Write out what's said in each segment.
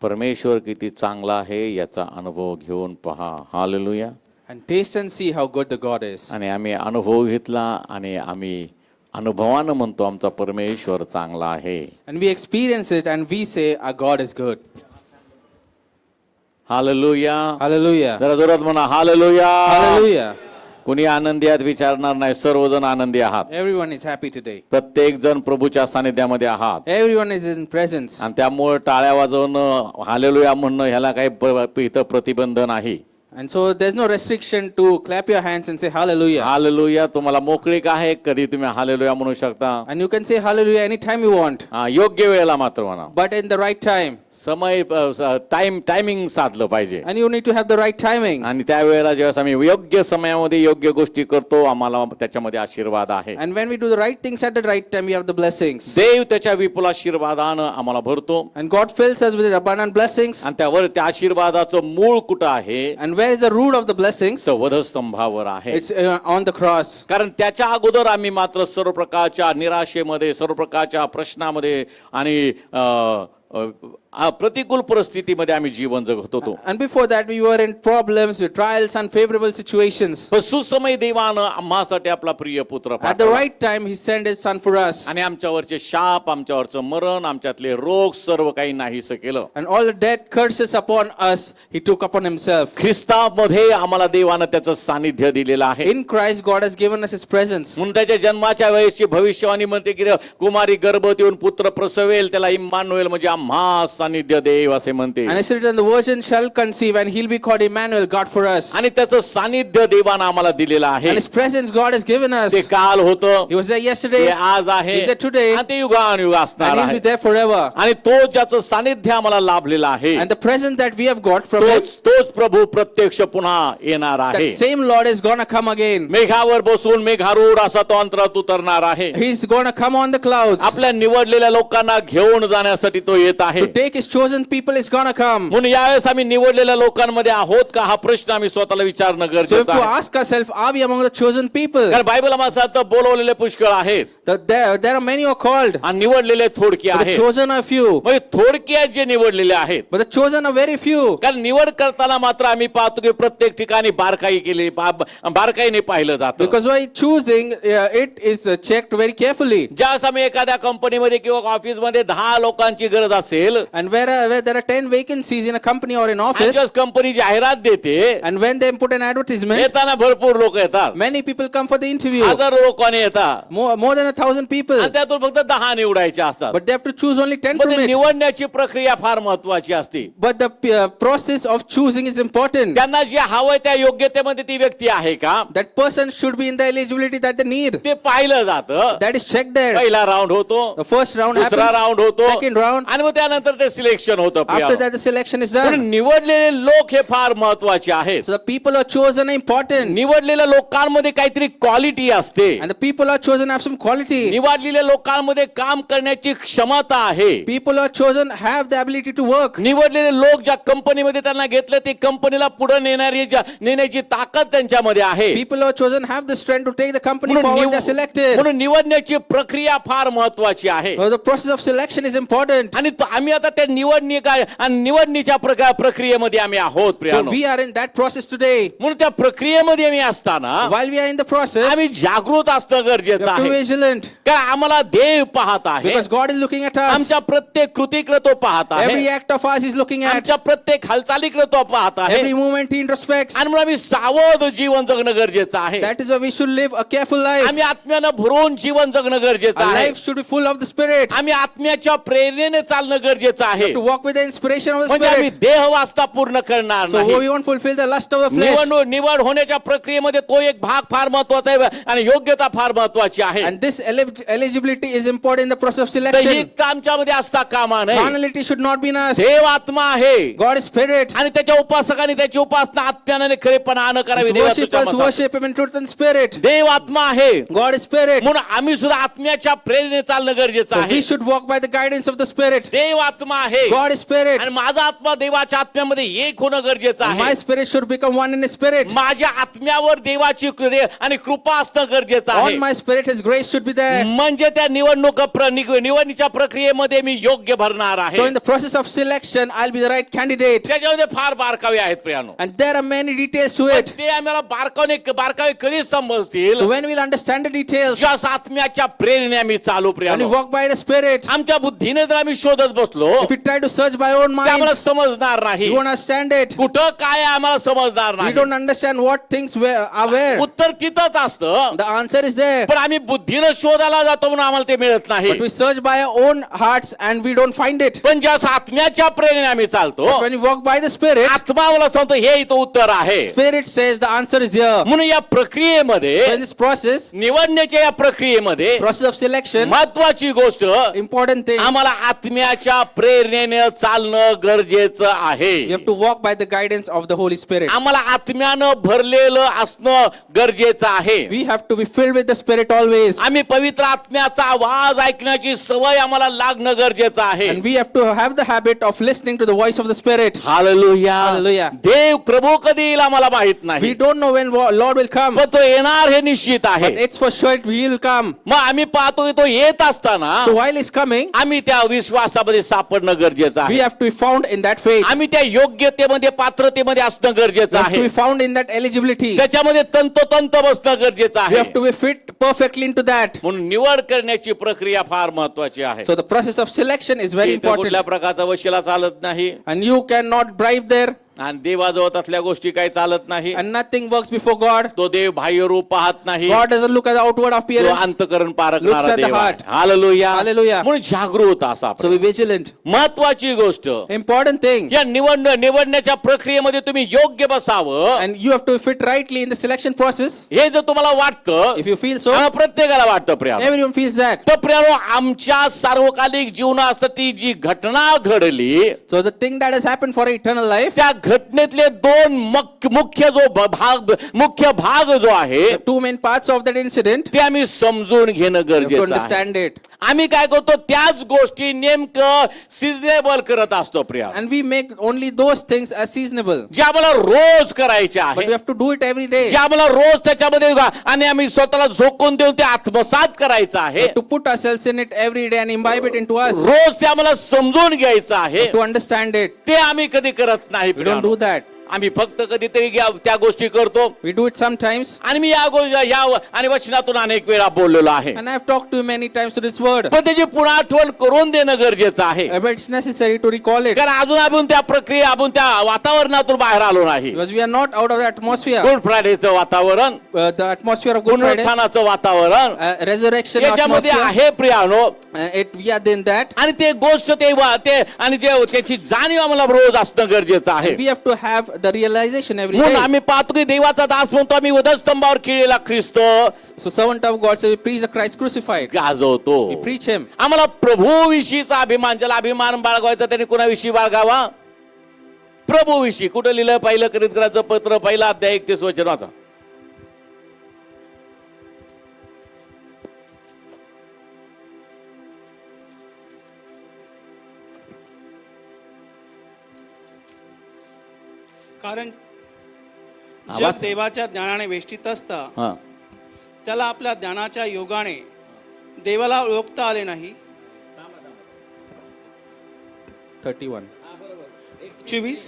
परमेश्वर किती चांगला आहे याचा अनुभव घेऊन पहा. Hallelujah. And taste and see how good the God is. आणि आम्ही अनुभव घेतला आणि आम्ही अनुभवानं म्हणतो आमचा परमेश्वर चांगला आहे. And we experience it and we say our God is good. Hallelujah. Hallelujah. जरा जोरात म्हणा हालेलुया. Hallelujah. कुणी आनंदी आहात विचारणार नाही, सर्वजण आनंदी आहात. Everyone is happy today. प्रत्येक जण प्रभूच्या सानिध्यामध्ये आहात Everyone is in presence. आणि त्यामुळे टाळ्या वाजवणं हालेलुया म्हणणं ह्याला काही इथं प्रतिबंध नाही. And so there's no restriction to clap your hands and say hallelujah. Hallelujah. तुम्हाला मोकळीक आहे, कधी तुम्ही हालेलुया म्हणू शकता. And you can say hallelujah anytime you want. योग्य वेळेला मात्र म्हणा. But in the right time. समय टायमिंग साधलं पाहिजे. And you need to have the right timing. आणि त्यावेळेला जेव्हा आम्ही योग्य समयामध्ये योग्य गोष्टी करतो आम्हाला त्याच्यामध्ये आशीर्वाद आहे. And when we do the right things at the right time, we have the blessings. देव त्याच्या विपुल आशीर्वादानं आम्हाला भरतो. And God fills us with his abundant blessings. आणि त्यावर त्या आशीर्वादाचं मूळ कुठं आहे? And where is the root of the blessings? तर वधस्तंभावर आहे. It's on the cross. कारण त्याच्या अगोदर आम्ही मात्र सर्व प्रकारच्या निराशेमध्ये, सर्व प्रकारच्या प्रश्नामध्ये आणि प्रतिकूल परिस्थितीमध्ये आम्ही जीवन जगत होतो. And before that we were in problems, with trials, unfavorable situations. पण सुसमय देवानं आम्हासाठी आपला प्रिय पुत्र At the पाठवला. right time he sent his son for us. आणि आमच्यावरचे शाप, आमच्यावरचं मरण, आमच्यातले रोग सर्व काही नाहीसं केलं. And all the death curses upon us he took upon himself. ख्रिस्तामध्ये आम्हाला देवानं त्याचं सानिध्य दिलेलं आहे. In Christ God has given us his presence. म्हणून त्याच्या जन्माच्या वेळेसची भविष्यवाणी म्हणते की कुमारी गर्भवती होऊन पुत्र प्रसवेल, त्याला इम्मानुएल म्हणजे आम्हा सानिध्य देव असे म्हणते. And it's written, the virgin shall conceive and he'll be called Emmanuel, God for us. आणि त्याचं सानिध्य देवानं आम्हाला दिलेलं आहे. And his presence God has given us. ते काल होतं, He was there yesterday. ते आज आहे, He's there today. आणि ते युगानुयुग असणार And he'll आहे. be there forever. आणि तो ज्याचं सानिध्य आम्हाला लाभलेलं आहे, And the presence that we have got from him, तोच प्रभू प्रत्यक्ष पुन्हा येणार आहे. that same Lord is gonna come again. मेघावर बसून मेघारूढ असा तो अंतरात उतरणार आहे. He's gonna come on the clouds. आपल्या निवडलेल्या लोकांना घेऊन जाण्यासाठी तो येत आहे. To take his chosen people is gonna come. म्हणून यावेळेस आम्ही निवडलेल्या लोकांमध्ये आहोत का हा प्रश्न आम्ही स्वतःला विचारणं So if गरजेचं you आहे. ask ourselves, are we among the chosen people? कारण बायबल तर बोलवलेले पुष्कळ आहेत That there are many who are called, आणि निवडलेले थोडके but the आहेत. chosen are few. म्हणजे थोडक्यात जे निवडलेले आहेत, But the chosen are very few. कारण निवड करताना मात्र आम्ही पाहतो की प्रत्येक ठिकाणी बारकाई केली, बारकाईने पाहिलं जातं. Because while choosing, it is checked very carefully. ज्यावेळेस आम्ही एखाद्या कंपनीमध्ये किंवा ऑफिसमध्ये 10 लोकांची गरज असेल And where there are 10 vacancies in a company or in office, आणि कंपनी जाहिरात देते, and when they put an advertisement, येताना भरपूर लोक येतात, many people come for the interview. हजारो लोकांनी येतात, More than 1,000 people. आणि त्यातून फक्त 10 निवडायचे असतात. But they have to choose only 10 मग from ते it. निवडण्याची प्रक्रिया फार महत्वाची असते. But the process of choosing is important. त्यांना जे हवंय त्या योग्यतेमध्ये ती व्यक्ती आहे का That person should be in the eligibility that they need. ते पाहिलं जातं. That is checked there. पहिला राऊंड होतो, The first round दुसरा happens. राऊंड होतो, Second round. आणि मग त्यानंतर ते सिलेक्शन होतं. After that, the selection is पण done. निवडलेले लोक हे फार महत्वाचे आहेत. So the people who are chosen are important. निवडलेल्या लोकांमध्ये काहीतरी क्वालिटी असते. And the people who are chosen have some quality. निवडलेल्या लोकांमध्ये काम करण्याची क्षमता आहे. People who are chosen have the ability to work. निवडलेले लोक ज्या कंपनीमध्ये त्यांना घेतलं ते कंपनीला पुढे नेण्याची ताकद त्यांच्यामध्ये आहे. People who are chosen have the strength to take the company म्हणून forward. They are selected. म्हणून निवडण्याची प्रक्रिया फार महत्वाची आहे. So the process of selection is important. आणि आम्ही आता त्या निवडणीच्या प्रक्रियेमध्ये आम्ही आहोत So प्रियानो. we are in that process today. म्हणून त्या प्रक्रियेमध्ये आम्ही असताना While we are in the process, आम्ही जागृत असणं we गरजेचं have to be आहे. vigilant. कारण आम्हाला देव पाहत आहे. Because God is looking at us. आमच्या प्रत्येक कृतीकडे तो पाहत Every आहे. act of ours is looking at. आमच्या प्रत्येक हालचालीकडे तो पाहत आहे. Every movement he introspects. आणि म्हणून आम्ही सावध जीवन जगणं गरजेचं आहे. That is why we should live a careful life. आम्ही आत्म्यानं भरून जीवन जगणं गरजेचं Our आहे. life should be full of the Spirit. आम्ही आत्म्याच्या प्रेरणेने चालणं गरजेचं आहे. To walk with the inspiration of the म्हणजे आम्ही Spirit. देह वास्ता पूर्ण करणार So नाही. we won't fulfill the lust of the flesh. निवड होण्याच्या प्रक्रियेमध्ये तो एक भाग फार महत्वाचा आहे आणि योग्यता फार महत्वाची आहे. And this eligibility is important in the process of तर ही selection. आमच्यामध्ये असता कामा नये. Carnality should not be in us. देव आत्मा आहे God is Spirit. आणि त्याच्या उपासकांनी त्याची उपासना आत्म्याने खरेपणानं करावी. His देवाच्या worshippers मताने. worship Him in truth and spirit. देव आत्मा आहे God is Spirit. म्हणून आम्ही सुद्धा आत्म्याच्या प्रेरणेने चालणं गरजेचं So आहे. we should walk by the guidance of the Spirit. देव आत्मा आहे God is spirit. आणि माझा आत्मा देवाच्या आत्म्यामध्ये एक होणं गरजेचं My आहे. spirit should become one in his spirit. माझ्या आत्म्यावर देवाची आणि कृपा असणं गरजेचं आहे. On my spirit his grace should be there. म्हणजे त्या निवडणुकीच्या प्रक्रियेमध्ये मी योग्य भरणार So आहे. in the process of selection, I'll be the right candidate. त्याच्यामध्ये फार बारकावे आहेत प्रियानो. And there are many details to it. ते आम्हाला बारकावे कधी समजतील So when we'll understand the details, ज्या आत्म्याच्या प्रेरणेने आम्ही चालू when we प्रियानो. walk by the spirit, आमच्या बुद्धीने जर आम्ही शोधत बसलो if we try to search by our own ते आम्हाला minds, समजणार नाही. we won't understand it. कुठं काय आहे आम्हाला समजणार We नाही. don't understand what things are where. उत्तर तिथंच असतं The answer is there. पण आम्ही बुद्धीनं शोधायला जातो म्हणून आम्हाला ते मिळत नाही. But we search by our own hearts and we don't find it. पण ज्या आत्म्याच्या प्रेरणेने आम्ही चालतो But when we walk by the spirit, आत्मा मला सांगतो हे इथं उत्तर आहे. spirit says the answer is here. म्हणून या प्रक्रियेमध्ये So in this process, निवडण्याच्या या प्रक्रियेमध्ये process of selection, महत्वाची गोष्ट important thing, आम्हाला आत्म्याच्या प्रेरणेने चालणं गरजेचं आहे. you have to walk by the guidance of the Holy Spirit. आम्हाला आत्म्यानं भरलेलं असणं गरजेचं आहे. We have to be filled with the Spirit always. आम्ही पवित्र आत्म्याचा आवाज ऐकण्याची सवय आम्हाला लागणं गरजेचं आहे. And we have to have the habit of listening to the voice of the Spirit. Hallelujah. Hallelujah. देव प्रभू कधी येईल आम्हाला माहित We नाही, don't know when Lord will come, पण तो येणार हे निश्चित आहे. but it's for sure He will come. मग आम्ही पाहतो की तो येत असताना So while He's coming, आम्ही त्या विश्वासामध्ये सापडणं गरजेचं we आहे. have to be found in that faith. आम्ही त्या योग्यतेमध्ये पात्रतेमध्ये असणं We गरजेचं have to आहे. be found in that eligibility. त्याच्यामध्ये तंतोतंत बसणं गरजेचं We आहे. have to be fit perfectly into that. म्हणून निवड करण्याची प्रक्रिया फार महत्वाची आहे. So the process of selection is very इथं कुठल्या important. प्रकारचा वशिला चालत नाही And you cannot bribe there, आणि देवाजवळ असल्या गोष्टी काही चालत नाही. and nothing works before God. तो देव बाह्य रूप पाहत नाही, God doesn't look at the outward तो appearance. अंतकरण Looks पारखणारा at the देव आहे. heart. हालेलुया. Hallelujah. म्हणून जागृत असा So be vigilant. महत्वाची गोष्ट Important thing. या निवडण्याच्या प्रक्रियेमध्ये तुम्ही योग्य बसावं. And you have to fit rightly in the selection process. हे जर तुम्हाला वाटतं, If you feel so, आम्हाला प्रत्येकाला वाटतं प्रिया, everyone feels that. तर प्रियानो आमच्या सार्वकालिक जीवनासाठी जी घटना घडली So the thing that has happened for eternal life, त्या घटनेतले दोन मुख्य भाग जो आहे the two main parts of that incident, ते आम्ही समजून घेणं you have to गरजेचं आहे. understand it. आम्ही काय करतो त्याच गोष्टी नेमकं सिजनेबल करत असतो Priya, And we make only those things as seasonable. जे आम्हाला रोज करायचे But we आहे, have to do it every day. जे आम्हाला रोज त्याच्यामध्ये आणि आम्ही स्वतःला झोकून देऊन ते आत्मसात करायचं आहे, To put ourselves in it every day and imbibe it into us. रोज ते आम्हाला समजून घ्यायचं आहे, To understand it. ते आम्ही कधी करत नाही We don't do Priya. that. आम्ही फक्त कधीतरी त्या गोष्टी करतो. We do it sometimes. आणि मी या आणि वचनातून अनेक वेळा बोललेलो आहे, And I have talked to you many times to this word. पण त्याची पुन्हा आठवण करून देणं गरजेचं आहे. But it's necessary to recall it. कारण अजून आपण त्या प्रक्रिया आपण त्या वातावरणातून बाहेर आलो नाही. Because we are not out of the atmosphere. Good फ्रायडेचं वातावरण, The atmosphere of Good Friday. पुनरुत्थानाचं वातावरण Resurrection याच्यामध्ये atmosphere. आहे प्रियानो. We are in that. आणि ते गोष्ट ते आणि त्याची जाणीव आम्हाला रोज असणं गरजेचं आहे. We have to have the realization every म्हणून day. आम्ही पाहतो की देवाचा दास म्हणतो आम्ही वधस्तंभावर खिळलेला ख्रिस्त So servant of God says we preach the Christ crucified. गाजवतो. We preach Him. आम्हाला प्रभूविषयीचा अभिमान, ज्याला अभिमान बाळगावायचा त्याने कुणाविषयी बाळगावा? प्रभूविषयी. कुठं लिहिलं? पहिलं कोरिन्थीयांचं पत्र, पहिला अध्याय 31 वचन वाचा. कारण आवाज? जग देवाच्या ज्ञानाने वेष्टित असता हा. त्याला आपल्या ज्ञानाच्या योगाने देवाला ओळखता आले नाही. 31. 24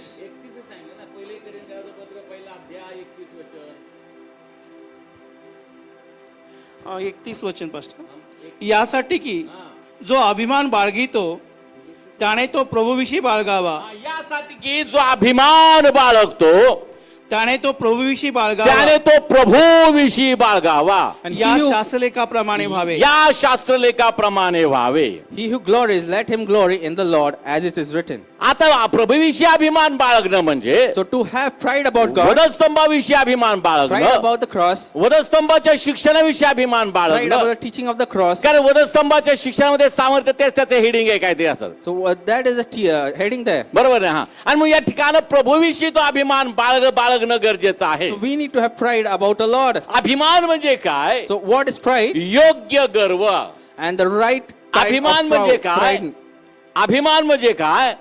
31 वचन पासून. यासाठी की जो अभिमान बाळगितो त्याने तो प्रभूविषयी बाळगावा. यासाठी की जो अभिमान बाळगतो त्याने तो प्रभूविषयी बाळगावा. त्याने तो प्रभूविषयी बाळगावा. And या he who, शास्त्रलेखाप्रमाणे व्हावे. या शास्त्रलेखाप्रमाणे व्हावे. he who glories, let him glory in the Lord, as it is written. आता प्रभूविषयी अभिमान बाळगणं म्हणजे So to have pride about God, वधस्तंभाविषयी अभिमान pride बाळगणं, about the cross, वधस्तंभाच्या शिक्षणाविषयी अभिमान pride about बाळगणं. the teaching of the cross. कारण वधस्तंभाच्या शिक्षणामध्ये सामर्थ्य तेच त्याचे हेडिंग आहे काय ते असं, So that is a heading there. बरोबर आहे. हा. आणि मग या ठिकाणी प्रभूविषयी तो अभिमान बाळगणं गरजेचं आहे. So we need to have pride about the Lord. अभिमान म्हणजे काय? So what is pride? योग्य गर्व. And the right type अभिमान of म्हणजे काय? pride. अभिमान म्हणजे काय?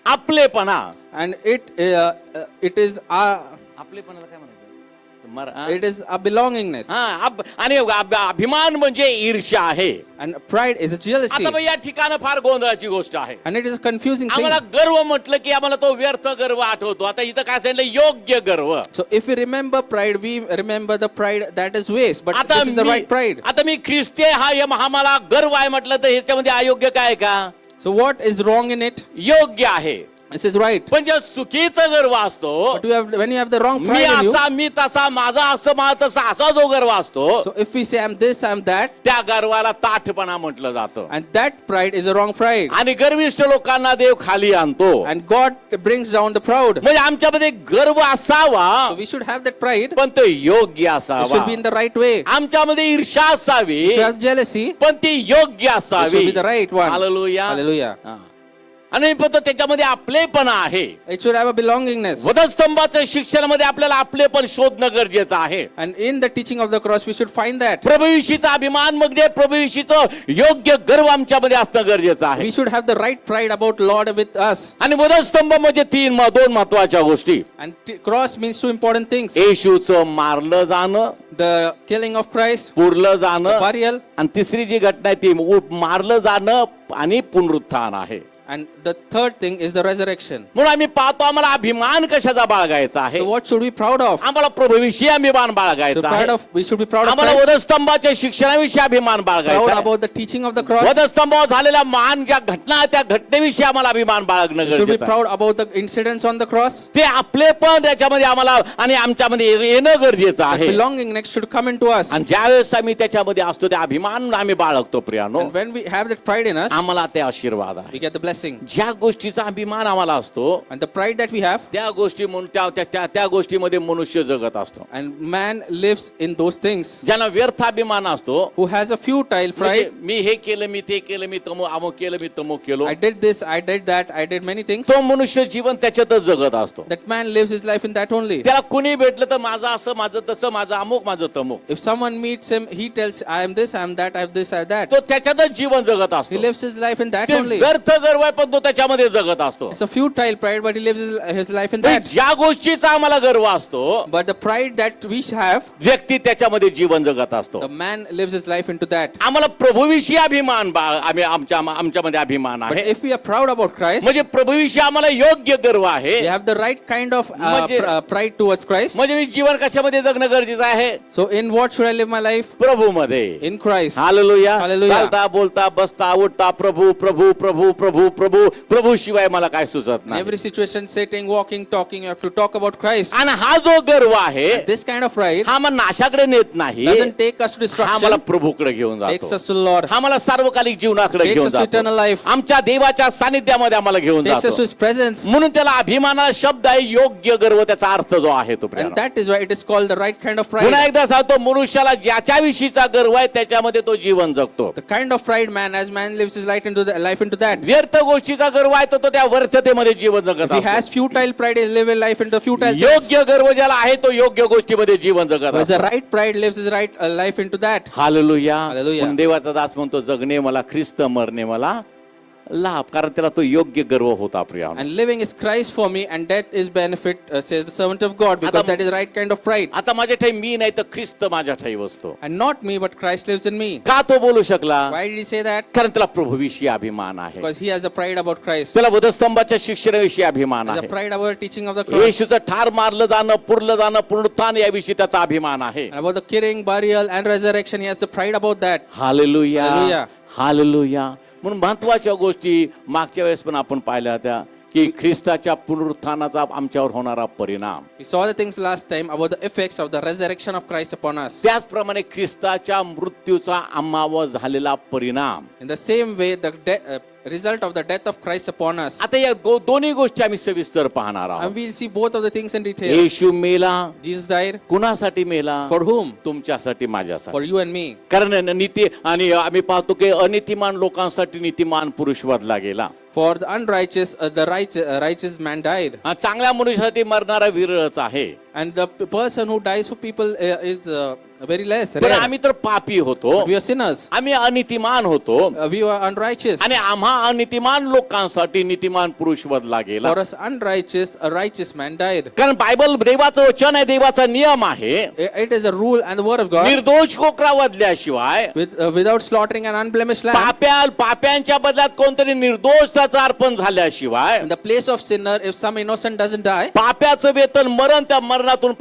आपलेपणा. And it is our, आपलेपणाला काय म्हणायचं? it is a belongingness. आणि अभिमान म्हणजे ईर्ष्या आहे. And pride is a jealousy. आता या ठिकाणी फार गोंधळाची गोष्ट आहे. And it is a confusing thing. आम्हाला गर्व म्हटलं की आम्हाला तो व्यर्थ गर्व आठवतो. आता इथं काय सांगितलं? योग्य गर्व. So if we remember pride, we remember the pride that is waste. But आता this is the right pride. आता मी ख्रिस्ती हा मला गर्व आहे म्हटलं तर ह्याच्यामध्ये अयोग्य काय आहे का? So what is wrong in it? योग्य आहे. This is right. पण जे चुकीचा गर्व असतो, But when you have the wrong me pride in you, असा मी तसा माझा असं माझा तसा असा जो गर्व असतो, so if we say I'm this, I'm that, त्या गर्वाला ताठपणा म्हटलं जातं. and that pride is a wrong pride. आणि गर्विष्ठ लोकांना देव खाली आणतो. And God brings down the proud. म्हणजे आमच्यामध्ये गर्व असावा, So we should have that pride. पण तो योग्य It असावा. should be in the right way. आमच्यामध्ये ईर्ष्या असावी, We should have jealousy. पण ती योग्य It असावी. should be the right one. Hallelujah. Hallelujah. हा. आणि पण त्याच्यामध्ये आपलेपणा आहे. It should have a belongingness. वधस्तंभाच्या शिक्षणामध्ये आपल्याला आपलेपण शोधणं गरजेचं आहे. And in the teaching of the cross, we should find that. प्रभूविषयीचा अभिमान म्हणजे प्रभूविषयीचं योग्य गर्व आमच्यामध्ये असणं गरजेचं आहे. We should have the right pride about Lord with us. आणि वधस्तंभ म्हणजे दोन महत्वाच्या गोष्टी. And cross means two important things. येशूचं मारलं जाणं, The killing of Christ, पुरलं जाणं, burial, आणि तिसरी जी घटना आहे ती मारलं जाणं आणि पुनरुत्थान आहे. and the third thing is the resurrection. म्हणून आम्ही पाहतो आम्हाला अभिमान कशाचा बाळगायचा आहे? So what should we be proud of? आम्हाला प्रभूविषयी अभिमान So बाळगायचा आहे. we should be proud of आम्हाला Christ, वधस्तंभाच्या शिक्षणाविषयी अभिमान proud बाळगायचा आहे. about the teaching of the cross. वधस्तंभावर झालेल्या महान ज्या घटना आहेत त्या घटनेविषयी आम्हाला अभिमान बाळगणं We should be गरजेचं आहे. proud about the incidents on the cross. ते आपले पण त्याच्यामध्ये आम्हाला आणि आमच्यामध्ये येणं गरजेचं The आहे. belongingness should come into us. आणि ज्यावेळेस आम्ही त्याच्यामध्ये असतो ते अभिमान आम्ही बाळगतो प्रियानो, And when we have that pride in us, आम्हाला ते आशीर्वाद आहे. we get the blessing. ज्या गोष्टीचा अभिमान आम्हाला असतो And the pride that we have, त्या गोष्टी म्हणून त्या गोष्टीमध्ये मनुष्य जगत असतो. and man lives in those things. ज्यांना व्यर्थ अभिमान असतो, Who has a futile म्हणजे pride. मी हे केलं, मी ते केलं, मी अमुक केलं, मी तमुक केलो, I did this, I did that, I did many things. तो मनुष्य जीवन त्याच्यातच जगत असतो. That man lives his life in that only. त्याला कुणी भेटलं तर माझं असं, माझं तसं, माझं अमुक, माझं तमुक, If someone meets him, he tells, I am this, I am that, I have this, I have that. तो त्याच्यातच जीवन जगत He असतो. lives his life in that ते only. व्यर्थ गर्व आहे पण तो त्याच्यामध्ये जगत असतो. It's a futile pride, but he lives his life in म्हणजे that. ज्या गोष्टीचा आम्हाला गर्व असतो, But the pride that we have, व्यक्ती त्याच्यामध्ये जीवन जगत असतो. the man lives his life into that. आम्हाला प्रभूविषयी अभिमान आम्ही आमच्यामध्ये अभिमान But आहे. if we are proud about Christ, म्हणजे प्रभूविषयी आम्हाला योग्य गर्व आहे. we have the right kind of म्हणजे- pride towards Christ. म्हणजे मी जीवन कशामध्ये जगणं गरजेचं आहे? So in what should I live my life? प्रभूमध्ये. In Christ. Hallelujah. Hallelujah. चालता बोलता बसता उठता प्रभू प्रभू प्रभू प्रभू प्रभू प्रभू शिवाय मला काय सुचत In नाही. every situation, sitting, walking, talking, you have to talk about Christ. आणि हा जो गर्व आहे This kind of pride हा मला नाशाकडे नेत नाही, doesn't take us to हा मला destruction, प्रभूकडे घेऊन takes जातो. us to the Lord, हा मला सार्वकालिक जीवनाकडे takes घेऊन us to eternal जातो. life, आमच्या देवाच्या सानिध्यामध्ये आम्हाला घेऊन takes us to जातो. His presence. म्हणून त्याला अभिमानाला शब्द आहे योग्य गर्व, त्याचा अर्थ जो आहे तो And प्रियानो. that is why it is called the right kind of पुन्हा pride. एकदा सांगतो, मनुष्याला ज्याच्याविषयीचा गर्व आहे त्याच्यामध्ये तो जीवन जगतो. The kind of pride as man lives his life into that. व्यर्थ गोष्टीचा गर्व आहे तो त्या व्यर्थतेमध्ये जीवन जगत If he असतो. has futile pride, he lives his life into futile things. योग्य गर्व ज्याला आहे तो योग्य गोष्टीमध्ये जीवन जगत But the असतो. right pride lives his right life into that. Hallelujah. Hallelujah. पण देवाचा दास म्हणतो, जगणे मला ख्रिस्त, मरणे मला लाभ, कारण त्याला तो योग्य गर्व होता प्रियानो. And living is Christ for me, and death is benefit, says the servant of God, because Adam- that is the right kind of pride. आता माझ्या ठाई मी नाही तर ख्रिस्त माझ्या ठाई बसतो. And not me, but Christ lives in me. का तो बोलू शकला? Why did he say that? कारण त्याला प्रभूविषयी अभिमान आहे. Because he has a pride about Christ. त्याला वधस्तंभाच्या शिक्षणाविषयी अभिमान He has आहे. a pride about the teaching of the cross. येशूचं ठार मारलं जाणं, पुरलं जाणं, पुनरुत्थान याविषयी त्याचा अभिमान आहे. And about the killing, burial, and resurrection, he has the pride about that. Hallelujah. Hallelujah. Hallelujah. म्हणून महत्वाच्या गोष्टी मागच्या वेळेस पण आपण पाहिल्या होत्या की ख्रिस्ताच्या पुनरुत्थानाचा आमच्यावर होणारा परिणाम. We saw the things last time about the effects of the resurrection of Christ upon us. त्याचप्रमाणे ख्रिस्ताच्या मृत्यूचा आम्हावर झालेला परिणाम. In the same way, the result of the death of Christ upon us. आता या दोन्ही गोष्टी आम्ही सविस्तर पाहणार आहोत. And we'll see both of the things in detail. येशू मेला, Jesus died. कुणासाठी मेला? For whom? तुमच्यासाठी, माझ्यासाठी. For you and me. कारण नीती आणि आम्ही पाहतो की अनितिमान लोकांसाठी नीतिमान पुरुष वधला गेला. For the unrighteous, the righteous man died. चांगल्या मनुष्यासाठी मरणारा विरळच आहे. And the person who dies for people is very less. पण Rare. आम्ही तर पापी होतो, We are sinners. आम्ही अनितिमान होतो, We are unrighteous. आणि आम्हा अनितिमान लोकांसाठी नीतिमान पुरुष वधला गेला. For us unrighteous, a righteous man died. कारण बायबल देवाचं वचन आहे, देवाचा नियम आहे, It is a rule and the word of God. निर्दोष कोकरा वधल्याशिवाय Without slaughtering an unblemished lamb. पाप्यांच्या बदल्यात कोणतरी निर्दोष त्याचं अर्पण झाल्याशिवाय, In the place of sinner, if some innocent doesn't die, पाप्याचं वेतन मरण, त्या मरणातून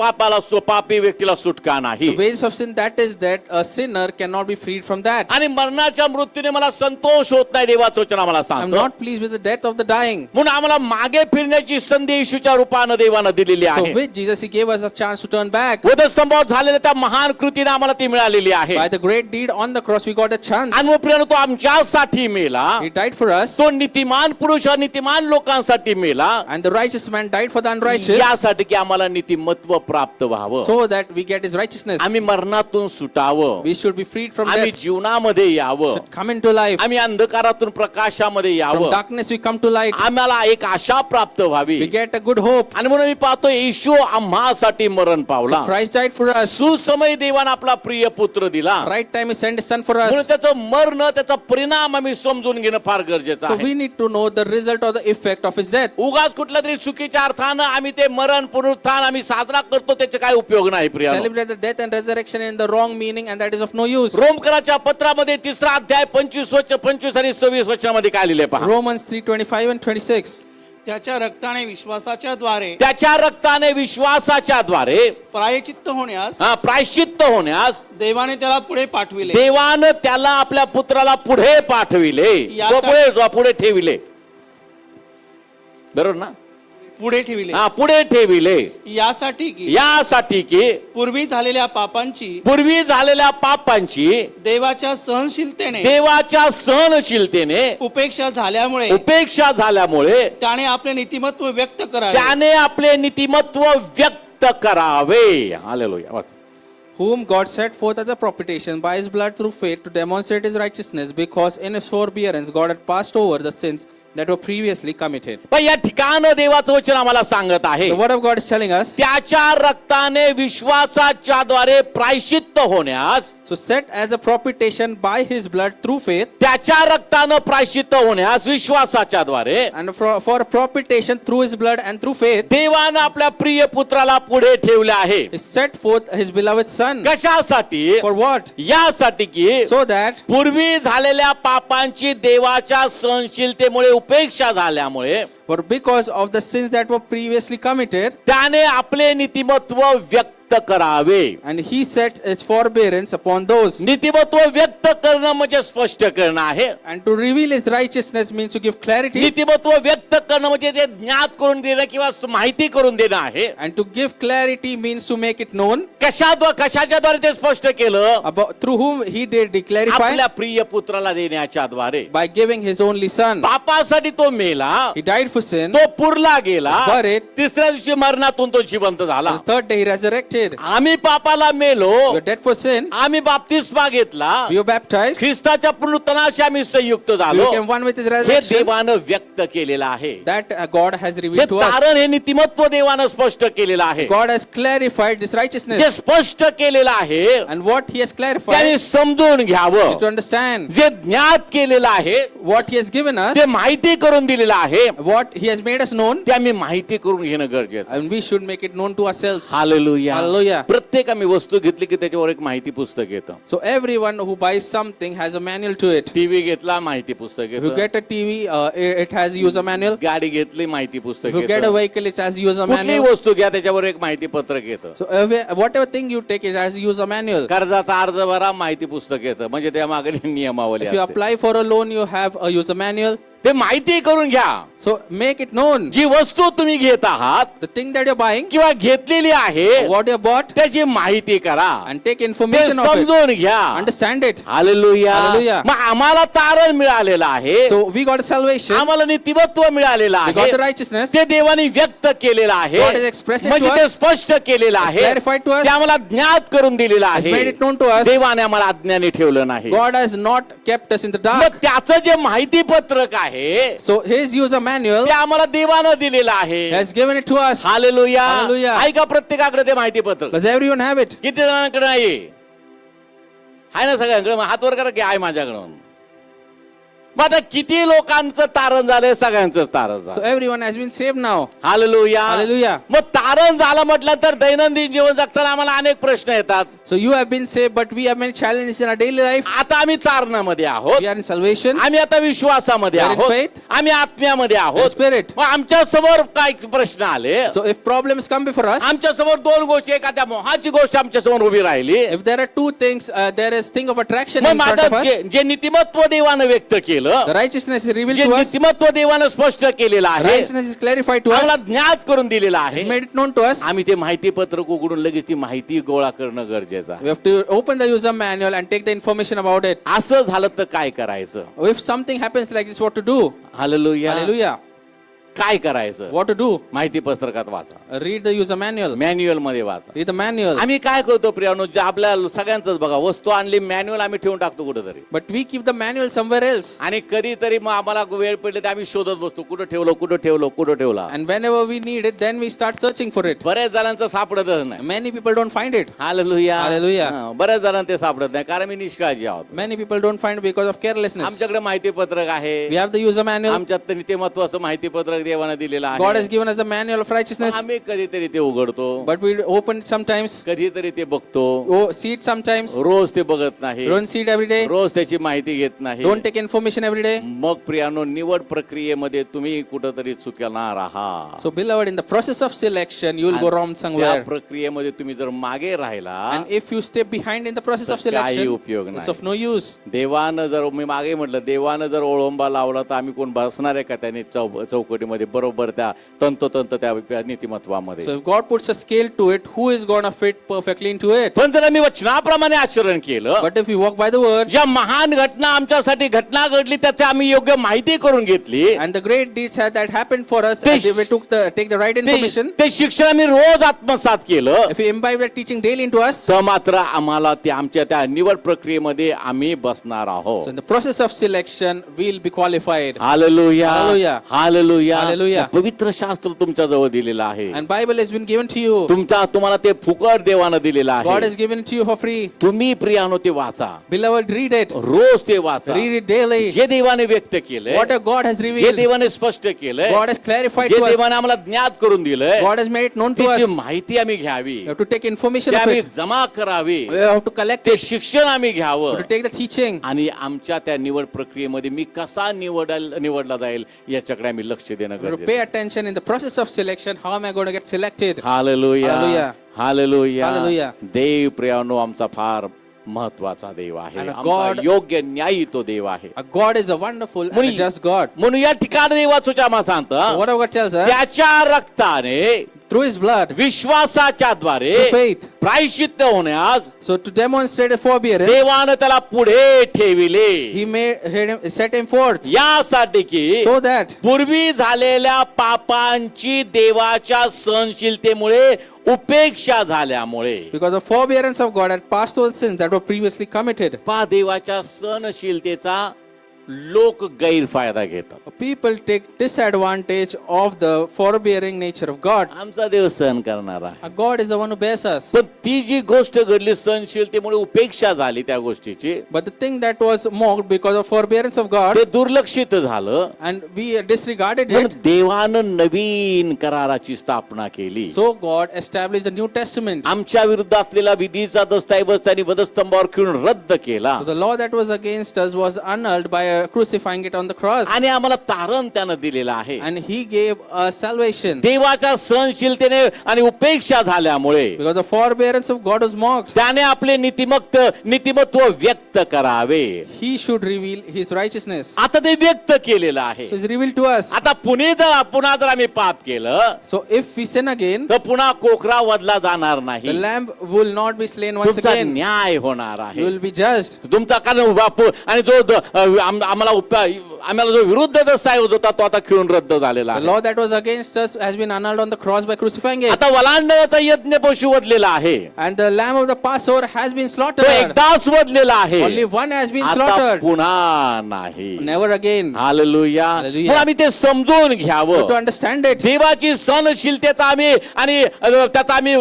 पापी व्यक्तीला सुटका नाही. the wages of sin, that is that a sinner cannot be freed from that. आणि मरणाच्या मृत्यूने मला संतोष होत नाही, देवाचं वचन आम्हाला I'm सांगतो. not pleased with the death of the dying. म्हणून आम्हाला मागे फिरण्याची संधी येशूच्या रूपानं देवानं दिलेली So आहे. with Jesus, He gave us a chance to turn back. वधस्तंभावर झालेल्या त्या महान कृतीने आम्हाला ती मिळालेली आहे. By the great deed on the cross, we got a chance. आणि मग प्रियानो, तो आमच्यासाठी मेला, He died for us, तो नीतिमान पुरुष अनितिमान लोकांसाठी मेला, and the righteous man died for the unrighteous, यासाठी की आम्हाला नीतिमत्व प्राप्त व्हावं, so that we get His righteousness. आम्ही मरणातून सुटावं, We should be freed from आम्ही death, जीवनामध्ये यावं, should come into life. आम्ही अंधकारातून प्रकाशामध्ये From यावं, darkness we come to light. आम्हाला एक आशा प्राप्त व्हावी. We get a good hope. आणि म्हणून मी पाहतो, येशू आम्हासाठी मरण पावला. Christ died for us. सुसमय देवानं आपला प्रिय पुत्र दिला. Right time He sent His Son for म्हणून us. त्याचं मरण, त्याचा परिणाम आम्ही समजून घेणं फार गरजेचं So आहे. we need to know the result or the effect of His death. उगाच कुठल्या तरी चुकीच्या अर्थानं आम्ही ते मरण पुनरुत्थान आम्ही साजरा करतो, त्याचे काय उपयोग नाही Priya. Celebrate the death and resurrection in the wrong meaning, and that is of no use. रोमकराच्या पत्रामध्ये 3रा अध्याय 25 आणि 26 वचनामध्ये काय लिहिले पहा. Romans 3:25 and 26. त्याच्या रक्ताने विश्वासाच्या द्वारे त्याच्या रक्ताने विश्वासाच्या द्वारे प्रायचित्त होण्यास प्रायश्चित्त होण्यास देवाने त्याला पुढे पाठविले. देवानं त्याला आपल्या पुत्राला पुढे पाठविले, पुढे ठेविले. बरोबर ना? पुढे ठेविले. पुढे ठेविले यासाठी की पूर्वी झालेल्या पापांची देवाच्या सहनशीलतेने उपेक्षा झाल्यामुळे त्याने आपले नीतिमत्व व्यक्त करावे. Hallelujah. Whom God set forth as a propitiation by His blood through faith to demonstrate His righteousness, because in His forbearance God had passed over the sins that were previously committed. पण या ठिकाणी देवाचं वचन आम्हाला सांगत आहे, The word of God is telling us, त्याच्या रक्ताने विश्वासाच्या द्वारे प्रायश्चित्त होण्यास, so set as a propitiation by His blood through faith, त्याच्या रक्तानं प्रायश्चित्त होण्यास विश्वासाच्या द्वारे, and for propitiation through His blood and through faith, देवानं आपल्या प्रिय पुत्राला पुढे ठेवले आहे. He set forth His beloved Son. कशासाठी? For what? यासाठी की So that पूर्वी झालेल्या पापांची देवाच्या सहनशीलतेमुळे उपेक्षा झाल्यामुळे, for because of the sins that were previously committed, त्याने आपले नीतिमत्व व्यक्त करावे. and He set His forbearance upon those. नीतिमत्व व्यक्त करणं म्हणजे स्पष्ट करणं आहे. And to reveal His righteousness means to give clarity. नीतिमत्व व्यक्त करणं म्हणजे ते ज्ञात करून देणं किंवा माहिती करून देणं आहे. And to give clarity means to make it known. कशाच्या द्वारे ते स्पष्ट केलं? About through whom He did clarify, आपल्या प्रिय पुत्राला देण्याच्या द्वारे. by giving His only Son. पापासाठी तो मेला, He died for sin. तो पुरला गेला, Buried. तिसऱ्या दिवशी मरणातून तो जिवंत झाला. On the third day He resurrected. आम्ही पापाला मेलो, We are dead for sin. आम्ही बाप्तिस्मा घेतला, We were baptized. ख्रिस्ताच्या पुनरुत्थानाशी आम्ही संयुक्त We झालो. became one with His हे resurrection. देवानं व्यक्त केलेलं आहे. That God has हे revealed to us. तारण, हे नीतिमत्व देवानं स्पष्ट केलेलं आहे. God has clarified this जे righteousness. स्पष्ट केलेलं आहे And what He has त्याने clarified, समजून घ्यावं. to understand जे ज्ञात केलेलं आहे, what He has given us, ते माहिती करून दिलेलं आहे, what He has made us known, ते आम्ही माहिती करून घेणं गरजेचं आहे. and we should make it known to ourselves. Hallelujah. Hallelujah. प्रत्येक आम्ही वस्तू घेतली की त्याच्यावर एक माहिती पुस्तक येतं. So everyone who buys something has a manual to it. TV घेतला, माहिती पुस्तक If you येतं. get a TV, it has user manual. गाडी घेतली, माहिती पुस्तक If you get a येतं. vehicle, it has user कुठलीही manual. वस्तू घ्या त्याच्यावर एक माहिती पत्रक येतं. So whatever thing you take, it has user manual. कर्जाचा अर्ज भरा, माहिती पुस्तक येतं, म्हणजे त्या मागे नियमावली If you असते. apply for a loan, you have a user manual. ते माहिती करून घ्या. So make it known. जी वस्तू तुम्ही घेत आहात The thing that you're buying, किंवा घेतलेली आहे, what you bought, त्याची माहिती करा, and take ते information of it. समजून घ्या. Understand it. हालेलुया. Hallelujah. मग आम्हाला तारण मिळालेलं आहे, So we got salvation. आम्हाला नीतिमत्व मिळालेलं We got आहे, the righteousness. ते देवाने व्यक्त केलेलं आहे, God has expressed it म्हणजे to ते us. स्पष्ट केलेलं It's आहे, clarified to us. ते आम्हाला ज्ञात करून दिलेलं Has made आहे. it known to us. देवाने आम्हाला अज्ञानी ठेवलं नाही. God has not kept us in the मग dark. त्याचं जे माहिती पत्रक आहे, आहे So his user manual ते आम्हाला देवानं दिलेलं आहे. has given it to us. Hallelujah. Hallelujah. ऐका प्रत्येकाकडे ते माहिती पत्र. Does everyone have it? किती जणांकडे आहे? आहे ना सगळ्यांकडे? हात वर करा की आहे माझ्याकडून. मग आता किती लोकांचं तारण झालंय? सगळ्यांचं तारण So झालं. everyone has been saved now. Hallelujah. Hallelujah. मग तारण झालं म्हटलं तर दैनंदिन जीवन जगताना आम्हाला अनेक प्रश्न येतात. So you have been saved, but we have many challenges in our daily life. आता आम्ही तारणामध्ये आहोत. We are in salvation, आम्ही आता विश्वासामध्ये We are in आहोत. faith. आम्ही आत्म्यामध्ये in आहोत. spirit. मग आमच्या समोर काय प्रश्न आले? So if problems come before us, आमच्या समोर दोन गोष्टी, एखाद्या मोहाची गोष्ट आमच्या समोर उभी राहिली. if there are two things, there is thing of attraction मग in front माझं of us. जे नीतिमत्व देवानं व्यक्त केलं, The righteousness is revealed जे to us. नीतिमत्व देवानं स्पष्ट केलेलं आहे, Righteousness is clarified to आम्हाला us. ज्ञात करून दिलेलं आहे. Is made it known to us. आम्ही ते माहिती पत्रक उघडून लगेच ती माहिती गोळा करणं गरजेचं आहे. We have to open the user manual and take the information about it. असं झालं तर काय करायचं? If something happens like this, what to do? Hallelujah. Hallelujah. काय करायचं? What to do? माहिती पत्रकात वाचा, Read the user manual. Manual मध्ये वाचा. Read the manual. आम्ही काय करतो प्रियानो, जे आपल्या सगळ्यांच बघा, वस्तू आणली मॅन्युअल आम्ही ठेवून टाकतो कुठेतरी, But we keep the manual somewhere else. आणि कधीतरी मग आम्हाला वेळ पडले तर आम्ही शोधत बसतो, कुठं ठेवलं कुठं ठेवलं कुठं ठेवला. And whenever we need it, then we start searching for it. बऱ्याच जणांचं सापडतच नाही. Many people don't find it. Hallelujah. Hallelujah. हा, बऱ्याच जणांना ते सापडत नाही कारण मी निष्काळजी आहोत. Many people don't find it because of carelessness. आमच्याकडे माहिती पत्रक आहे, We have the user manual. आमच्यात नीतिमत्वाचं माहिती पत्रक देवानं दिलेलं आहे. God has given us a manual of righteousness. आम्ही कधीतरी ते उघडतो, But we open it sometimes. कधीतरी ते बघतो, Oh, see it sometimes. रोज ते बघत नाही, Don't see it every day. रोज त्याची माहिती घेत नाही. Don't take information every day. मग प्रियानो, निवड प्रक्रियेमध्ये तुम्ही कुठंतरी चुकणार आहात. So beloved, in the process of selection, you will go wrong त्या somewhere. प्रक्रियेमध्ये तुम्ही जर मागे राहिला, And if you stay behind in the process of तर काही selection, उपयोग it's नाही. of no use. देवानं जर, मी मागे म्हटलं, देवानं जर ओळंबा लावला तर आम्ही कोण बसणार आहे का त्याने चौकटीमध्ये बरोबर त्या तंतोतंत त्या नीतिमत्वामध्ये? So if God puts a scale to it, who is gonna fit perfectly into it? पण जर आम्ही वचनाप्रमाणे आचरण केलं, But if we walk by the word, ज्या महान घटना आमच्यासाठी घटना घडली त्याची आम्ही योग्य माहिती करून घेतली, and the great deeds that happened for us, They and if we take the right information, ते शिक्षण आम्ही रोज आत्मसात केलं, if we imbibe that teaching daily into us, तर मात्र आम्हाला ते आमच्या त्या निवड प्रक्रियेमध्ये आम्ही बसणार so आहोत. in the process of selection, we'll be qualified. Hallelujah. Hallelujah. Hallelujah. Hallelujah. पवित्र शास्त्र तुमच्या जवळ दिलेलं आहे. And Bible has been given to you. तुम्हाला ते फुकट देवानं दिलेलं God आहे. has given it to you for free. तुम्ही प्रियानो ते वाचा, Beloved, read it. रोज ते वाचा. Read it daily. जे देवाने व्यक्त केलंय, What God has जे revealed, देवाने स्पष्ट केलंय, God has clarified जे to us. देवाने आम्हाला ज्ञात करून दिलंय, God has made it known to त्याची us. माहिती आम्ही घ्यावी, We have to take information ते of आम्ही it. जमा करावी, We have to collect ते it. शिक्षण आम्ही We घ्यावं, have to take the teaching. आणि आमच्या त्या निवड प्रक्रियेमध्ये मी कसा निवडला जाईल याच्याकडे आम्ही लक्ष देणं We have to गरजेचं pay आहे. attention in the process of selection. How am I going to get selected? Hallelujah. Hallelujah. Hallelujah. Hallelujah. देव प्रियानो आमचा फार महत्वाचा देव आहे, And आमचा God- योग्य न्यायी तो देव आहे. Our God is a wonderful and a just God. म्हणून या ठिकाणी देवाचं आम्हाला So सांगतं, what our God tells us, त्याच्या रक्ताने through His blood, विश्वासाच्या द्वारे through faith, प्रायश्चित्त होण्यास so to demonstrate a forbearance, देवानं त्याला पुढे ठेविले, He set Him forth, यासाठी की so that पूर्वी झालेल्या पापांची देवाच्या सहनशीलतेमुळे उपेक्षा झाल्यामुळे, because the forbearance of God had passed over sins that were previously committed. देवाच्या सहनशीलतेचा लोक गैरफायदा घेतात. People take disadvantage of the forbearing nature of God. आमचा देव सहन करणार आहे, Our God is the one who bears us. पण ती जी गोष्ट घडली सहनशीलतेमुळे उपेक्षा झाली त्या गोष्टीची, But the thing that was mocked because of forbearance of God, ते दुर्लक्षित झालं, and we disregarded पण it, देवानं नवीन कराराची स्थापना केली. so God established the New Testament. आमच्या विरुद्ध असलेला विधीचा दस्तऐवज त्यांनी वधस्तंभावर खिळून रद्द केला, So the law that was against us was annulled by crucifying it on the cross, आणि आम्हाला तारण त्यानं दिलेलं आहे. and He gave us salvation. देवाच्या सहनशीलतेने आणि उपेक्षा झाल्यामुळे Because the forbearance of God was mocked, त्याने आपले नीतिमत्व व्यक्त करावे. He should reveal His righteousness. आता ते व्यक्त केलेलं आहे. So it's revealed to us. आता पुन्हा जर आम्ही पाप केलं So if we sin again, तर पुन्हा कोकरा वधला जाणार the नाही, lamb will not be slain once तुमचा again. न्याय होणार You आहे. will be judged. तुमचा कारण बापू आणि जो आम्हाला आम्हाला जो विरुद्ध दस्तऐवज होता तो आता खिळून रद्द झालेला The आहे. law that was against us has been annulled on the cross by crucifying it. आता वलांडण्याचा यज्ञ पशु वधलेला आहे, And the lamb of the Passover has been तो slaughtered. एकदाच वधलेला आहे, Only one has been आता slaughtered. पुन्हा नाही. Never again. हालेलुया. हालेलुया. पण आम्ही ते समजून So घ्यावं. to understand it, देवाची सहनशीलतेचा आम्ही आणि त्याचा आम्ही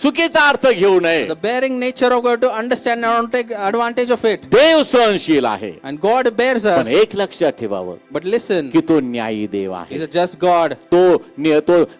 चुकीचा अर्थ घेऊ नये. the bearing nature of God, to understand and not take advantage of it. देव सहनशील आहे, And God bears पण us. एक लक्षात ठेवावं But listen, की तो न्यायी देव आहे. He's a just God. तो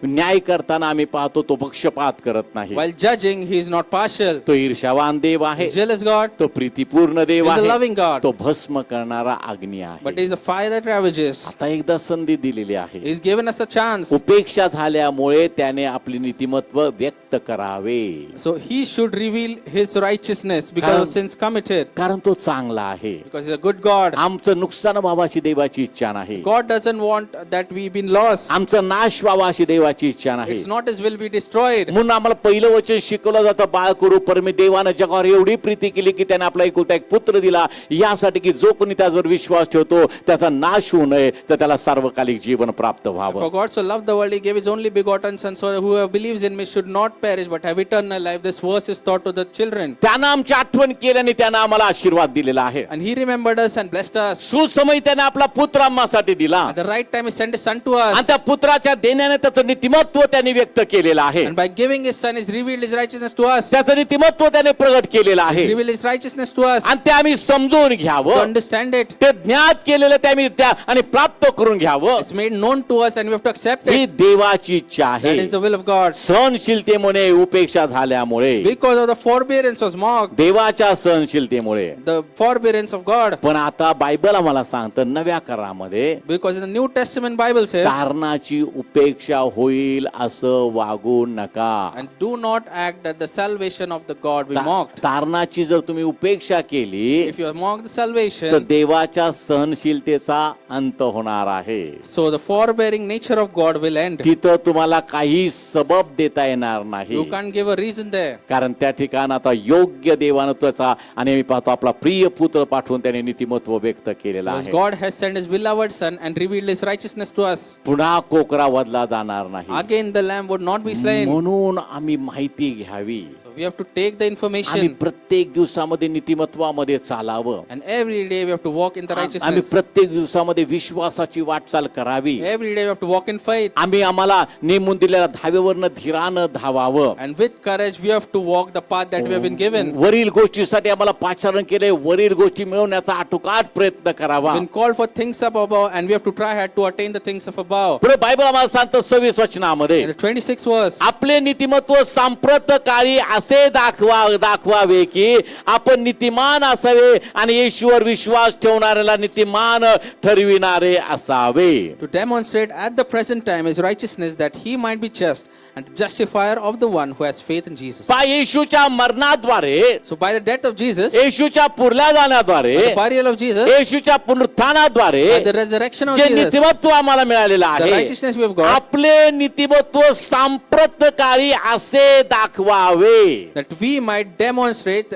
न्याय करताना आम्ही पाहतो तो पक्षपात करत नाही. While judging, He is not partial. तो ईर्ष्यावान देव आहे, He's jealous God, तो प्रीतीपूर्ण देव He's a आहे, loving God. तो भस्म करणारा अग्नी but आहे. He's a fire that ravages. आता एकदा संधी दिलेली आहे. He's given us a chance. उपेक्षा झाल्यामुळे त्याने आपले नीतिमत्व व्यक्त करावे, So He should reveal His righteousness because कारण- of sins committed. कारण तो चांगला आहे. Because He's a good God. आमचं नुकसान व्हावं अशी देवाची इच्छा नाही, God doesn't want that we been lost. आमचं नाश व्हावा अशी देवाची इच्छा नाही. It's not His will be destroyed. म्हणून आम्हाला पहिलं वचन शिकवलं जातं, बाळ करू परमे देवानं जगावर एवढी प्रीती केली की त्याने आपला एकुलता एक पुत्र दिला, यासाठी की जो कोणी त्यावर विश्वास ठेवतो त्याचा नाश होऊ नये, तर त्याला सार्वकालिक जीवन प्राप्त For व्हावं. God so loved the world, He gave His only begotten Son, so whoever believes in Me should not perish but have eternal life. This verse is taught to the children. त्यानं आमची आठवण केल्याने त्यानं आम्हाला आशीर्वाद दिलेला आहे. And He remembered us and blessed us. सुसमय त्याने आपला पुत्र आम्हासाठी दिला, At the right time, He sent His Son to आणि us. त्या पुत्राच्या देण्याने त्याचं नीतिमत्व त्यांनी व्यक्त केलेलं आहे. And by giving His Son, He's revealed His righteousness to us. त्याचं नीतिमत्व त्याने प्रगट केलेलं He's आहे, revealed His righteousness to us. आणि ते आम्ही समजून To घ्यावं, understand it, ते ज्ञात केलेलं ते आम्ही त्या आणि प्राप्त करून घ्यावं. it's made known to us and we have to accept he it. देवाची इच्छा That आहे. is the will of God. सहनशीलतेमुळे उपेक्षा झाल्यामुळे, Because of the forbearance was mocked, देवाच्या सहनशीलतेमुळे. the forbearance of God. पण आता बायबल आम्हाला सांगतं नव्या करारामध्ये Because in the New Testament Bible says, तारणाची उपेक्षा होईल असं वागू नका. and do not act that the salvation of the God be mocked. तारणाची जर तुम्ही उपेक्षा केली If you have mocked the तर salvation, देवाच्या सहनशीलतेचा अंत होणार आहे. so the forbearing nature of God will end. तिथं तुम्हाला काही सबब देता येणार नाही, You can't give a reason there. कारण त्या ठिकाणी आता योग्य देवानं त्याचा आणि मी पाहतो आपला प्रिय पुत्र पाठवून त्याने नीतिमत्व व्यक्त केलेलं Because आहे. God has sent His beloved Son and revealed His righteousness to us. पुन्हा कोकरा वधला जाणार नाही. Again, the lamb would not be slain. म्हणून आम्ही माहिती घ्यावी, So we have to take the आम्ही information, प्रत्येक दिवसामध्ये नीतिमत्वामध्ये चालावं, and every day we have to walk in the आम्ही righteousness. प्रत्येक दिवसामध्ये विश्वासाची वाटचाल करावी, Every day we have to walk in faith, आम्हाला नेमून दिलेल्या धावेवरनं धीरानं धावावं. and with courage we have to walk the path that we have been given. वरील गोष्टीसाठी आम्हाला पाचारण केले, वरील गोष्टी मिळवण्याचा आटोकाट प्रयत्न करावा. Been called for things up above, and we have to try hard to attain the things of above. पुढे बायबल आम्हाला सांगतं 26 वचनामध्ये, In the 26th verse, आपले नीतिमत्व सांप्रतकाळी असे दाखवावे की आपण नीतिमान असावे आणि येशूवर विश्वास ठेवणाऱ्याला नीतिमान ठरविणारे असावे. to demonstrate at the present time His righteousness, that He might be just and the justifier of the one who has faith in Jesus. पा येशूच्या मरणाद्वारे, So by the death of Jesus, येशूच्या पुरल्या जाण्याद्वारे, by the burial of Jesus, येशूच्या पुनरुत्थानाद्वारे by the resurrection of जे Jesus, नीतिमत्व आम्हाला मिळालेलं the आहे, righteousness we have got, आपले नीतिमत्व सांप्रतकाळी असे दाखवावे. that we might demonstrate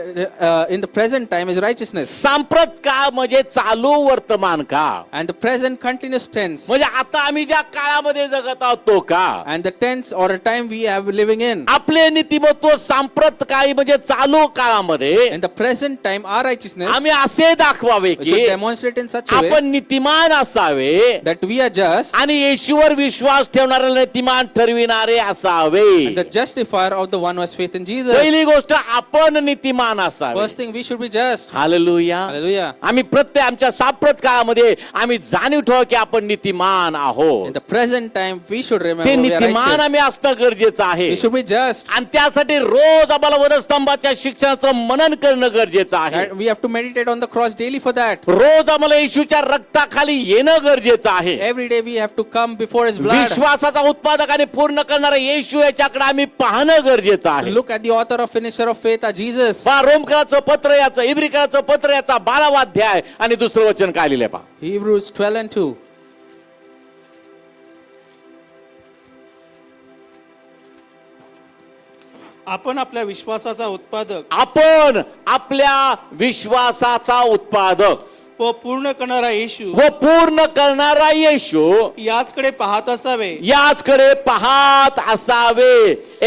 in the present time His righteousness. सांप्रत काळ म्हणजे चालू वर्तमान काळ, And the present continuous tense, म्हणजे आता आम्ही ज्या काळामध्ये जगत आहोत तो काळ. and the tense or a time we have living in. आपले नीतिमत्व सांप्रत काळी म्हणजे चालू काळामध्ये In the present time, our righteousness, आम्ही असे दाखवावे we should की demonstrate in such a way आपण नीतिमान असावे that we are just आणि येशूवर विश्वास ठेवणारे नीतिमान ठरविणारे असावे. and the justifier of the one who has faith in Jesus. पहिली गोष्ट आपण नीतिमान असावे. First thing, we should be just. Hallelujah. Hallelujah. आम्ही प्रत्येक आमच्या सांप्रत काळामध्ये आम्ही जाणीव ठेवा की आपण नीतिमान In आहोत. the present time, we should ते remember we are नीतिमान righteous. आम्ही असणं गरजेचं आहे. We should be just. आणि त्यासाठी रोज आम्हाला वधस्तंभाच्या शिक्षणाचं मनन करणं गरजेचं आहे. And we have to meditate on the cross daily for that. रोज आम्हाला येशूच्या रक्ताखाली येणं गरजेचं आहे. Every day we have to come before His blood. विश्वासाचा उत्पादक आणि पूर्ण करणारा येशू याच्याकडे आम्ही पाहणं गरजेचं आहे. Look at the author of finisher of faith, Jesus. पहा रोमकराचं पत्र याचं, इब्रिकराचं पत्र याचा 12वा अध्याय आणि दुसरं वचन काय लिहिलंय पहा. Hebrews 12 and 2. आपण आपल्या विश्वासाचा उत्पादक आपण आपल्या विश्वासाचा उत्पादक व पूर्ण करणारा येशू व पूर्ण करणारा येशू याचकडे पाहत असावे. याचकडे पाहत असावे.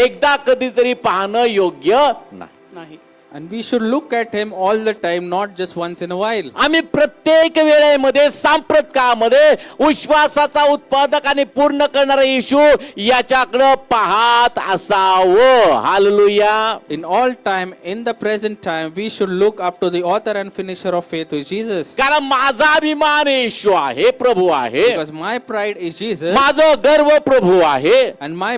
एकदा कधीतरी पाहणं योग्य नाही. And we should look at him all the time, not just once in a while. आम्ही प्रत्येक वेळेमध्ये सांप्रत काळामध्ये विश्वासाचा उत्पादक आणि पूर्ण करणारा येशू याच्याकडे पाहत असावं. Hallelujah. In all time, in the present time, we should look up to the author and finisher of faith, who is Jesus. कारण माझा अभिमान येशू आहे, प्रभू आहे. Because my pride is Jesus, माझं गर्व प्रभू आहे. and my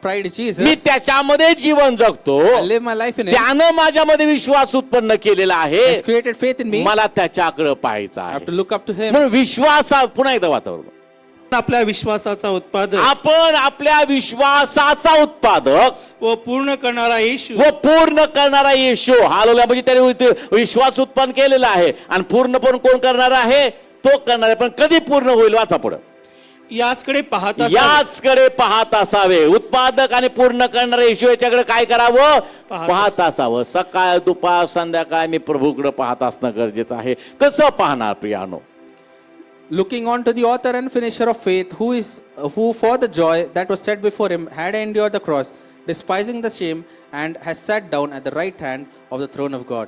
pride is me Jesus. त्याच्यामध्ये जीवन जगतो. I live my life in Him. त्यानं माझ्यामध्ये विश्वास उत्पन्न केलेला आहे. He has created faith in me. मला त्याच्याकडे पाहायचं I have to आहे. look up to Him. म्हणून विश्वासा पुन्हा एकदा वातावरण आपल्या विश्वासाचा उत्पादक आपण आपल्या विश्वासाचा उत्पादक व पूर्ण करणारा येशू व पूर्ण करणारा येशू. हालेलुया. म्हणजे त्याने इथे विश्वास उत्पन्न केलेला आहे आणि पूर्ण पण कोण करणार आहे? तो करणार आहे. पण कधी पूर्ण होईल? वाचा पुढं. याचकडे पाहत असावे. याचकडे पाहत असावे. उत्पादक आणि पूर्ण करणारे येशू याच्याकडे काय करावं? पाहत पाहत असावं. सकाळ दुपार संध्याकाळ मी प्रभूकडे पाहत असणं गरजेचं आहे. कसं पाहणार प्रियानो? Looking on to the author and finisher of faith, who for the joy that was set before him had endured the cross, despising the shame, and has sat down at the right hand of the throne of God.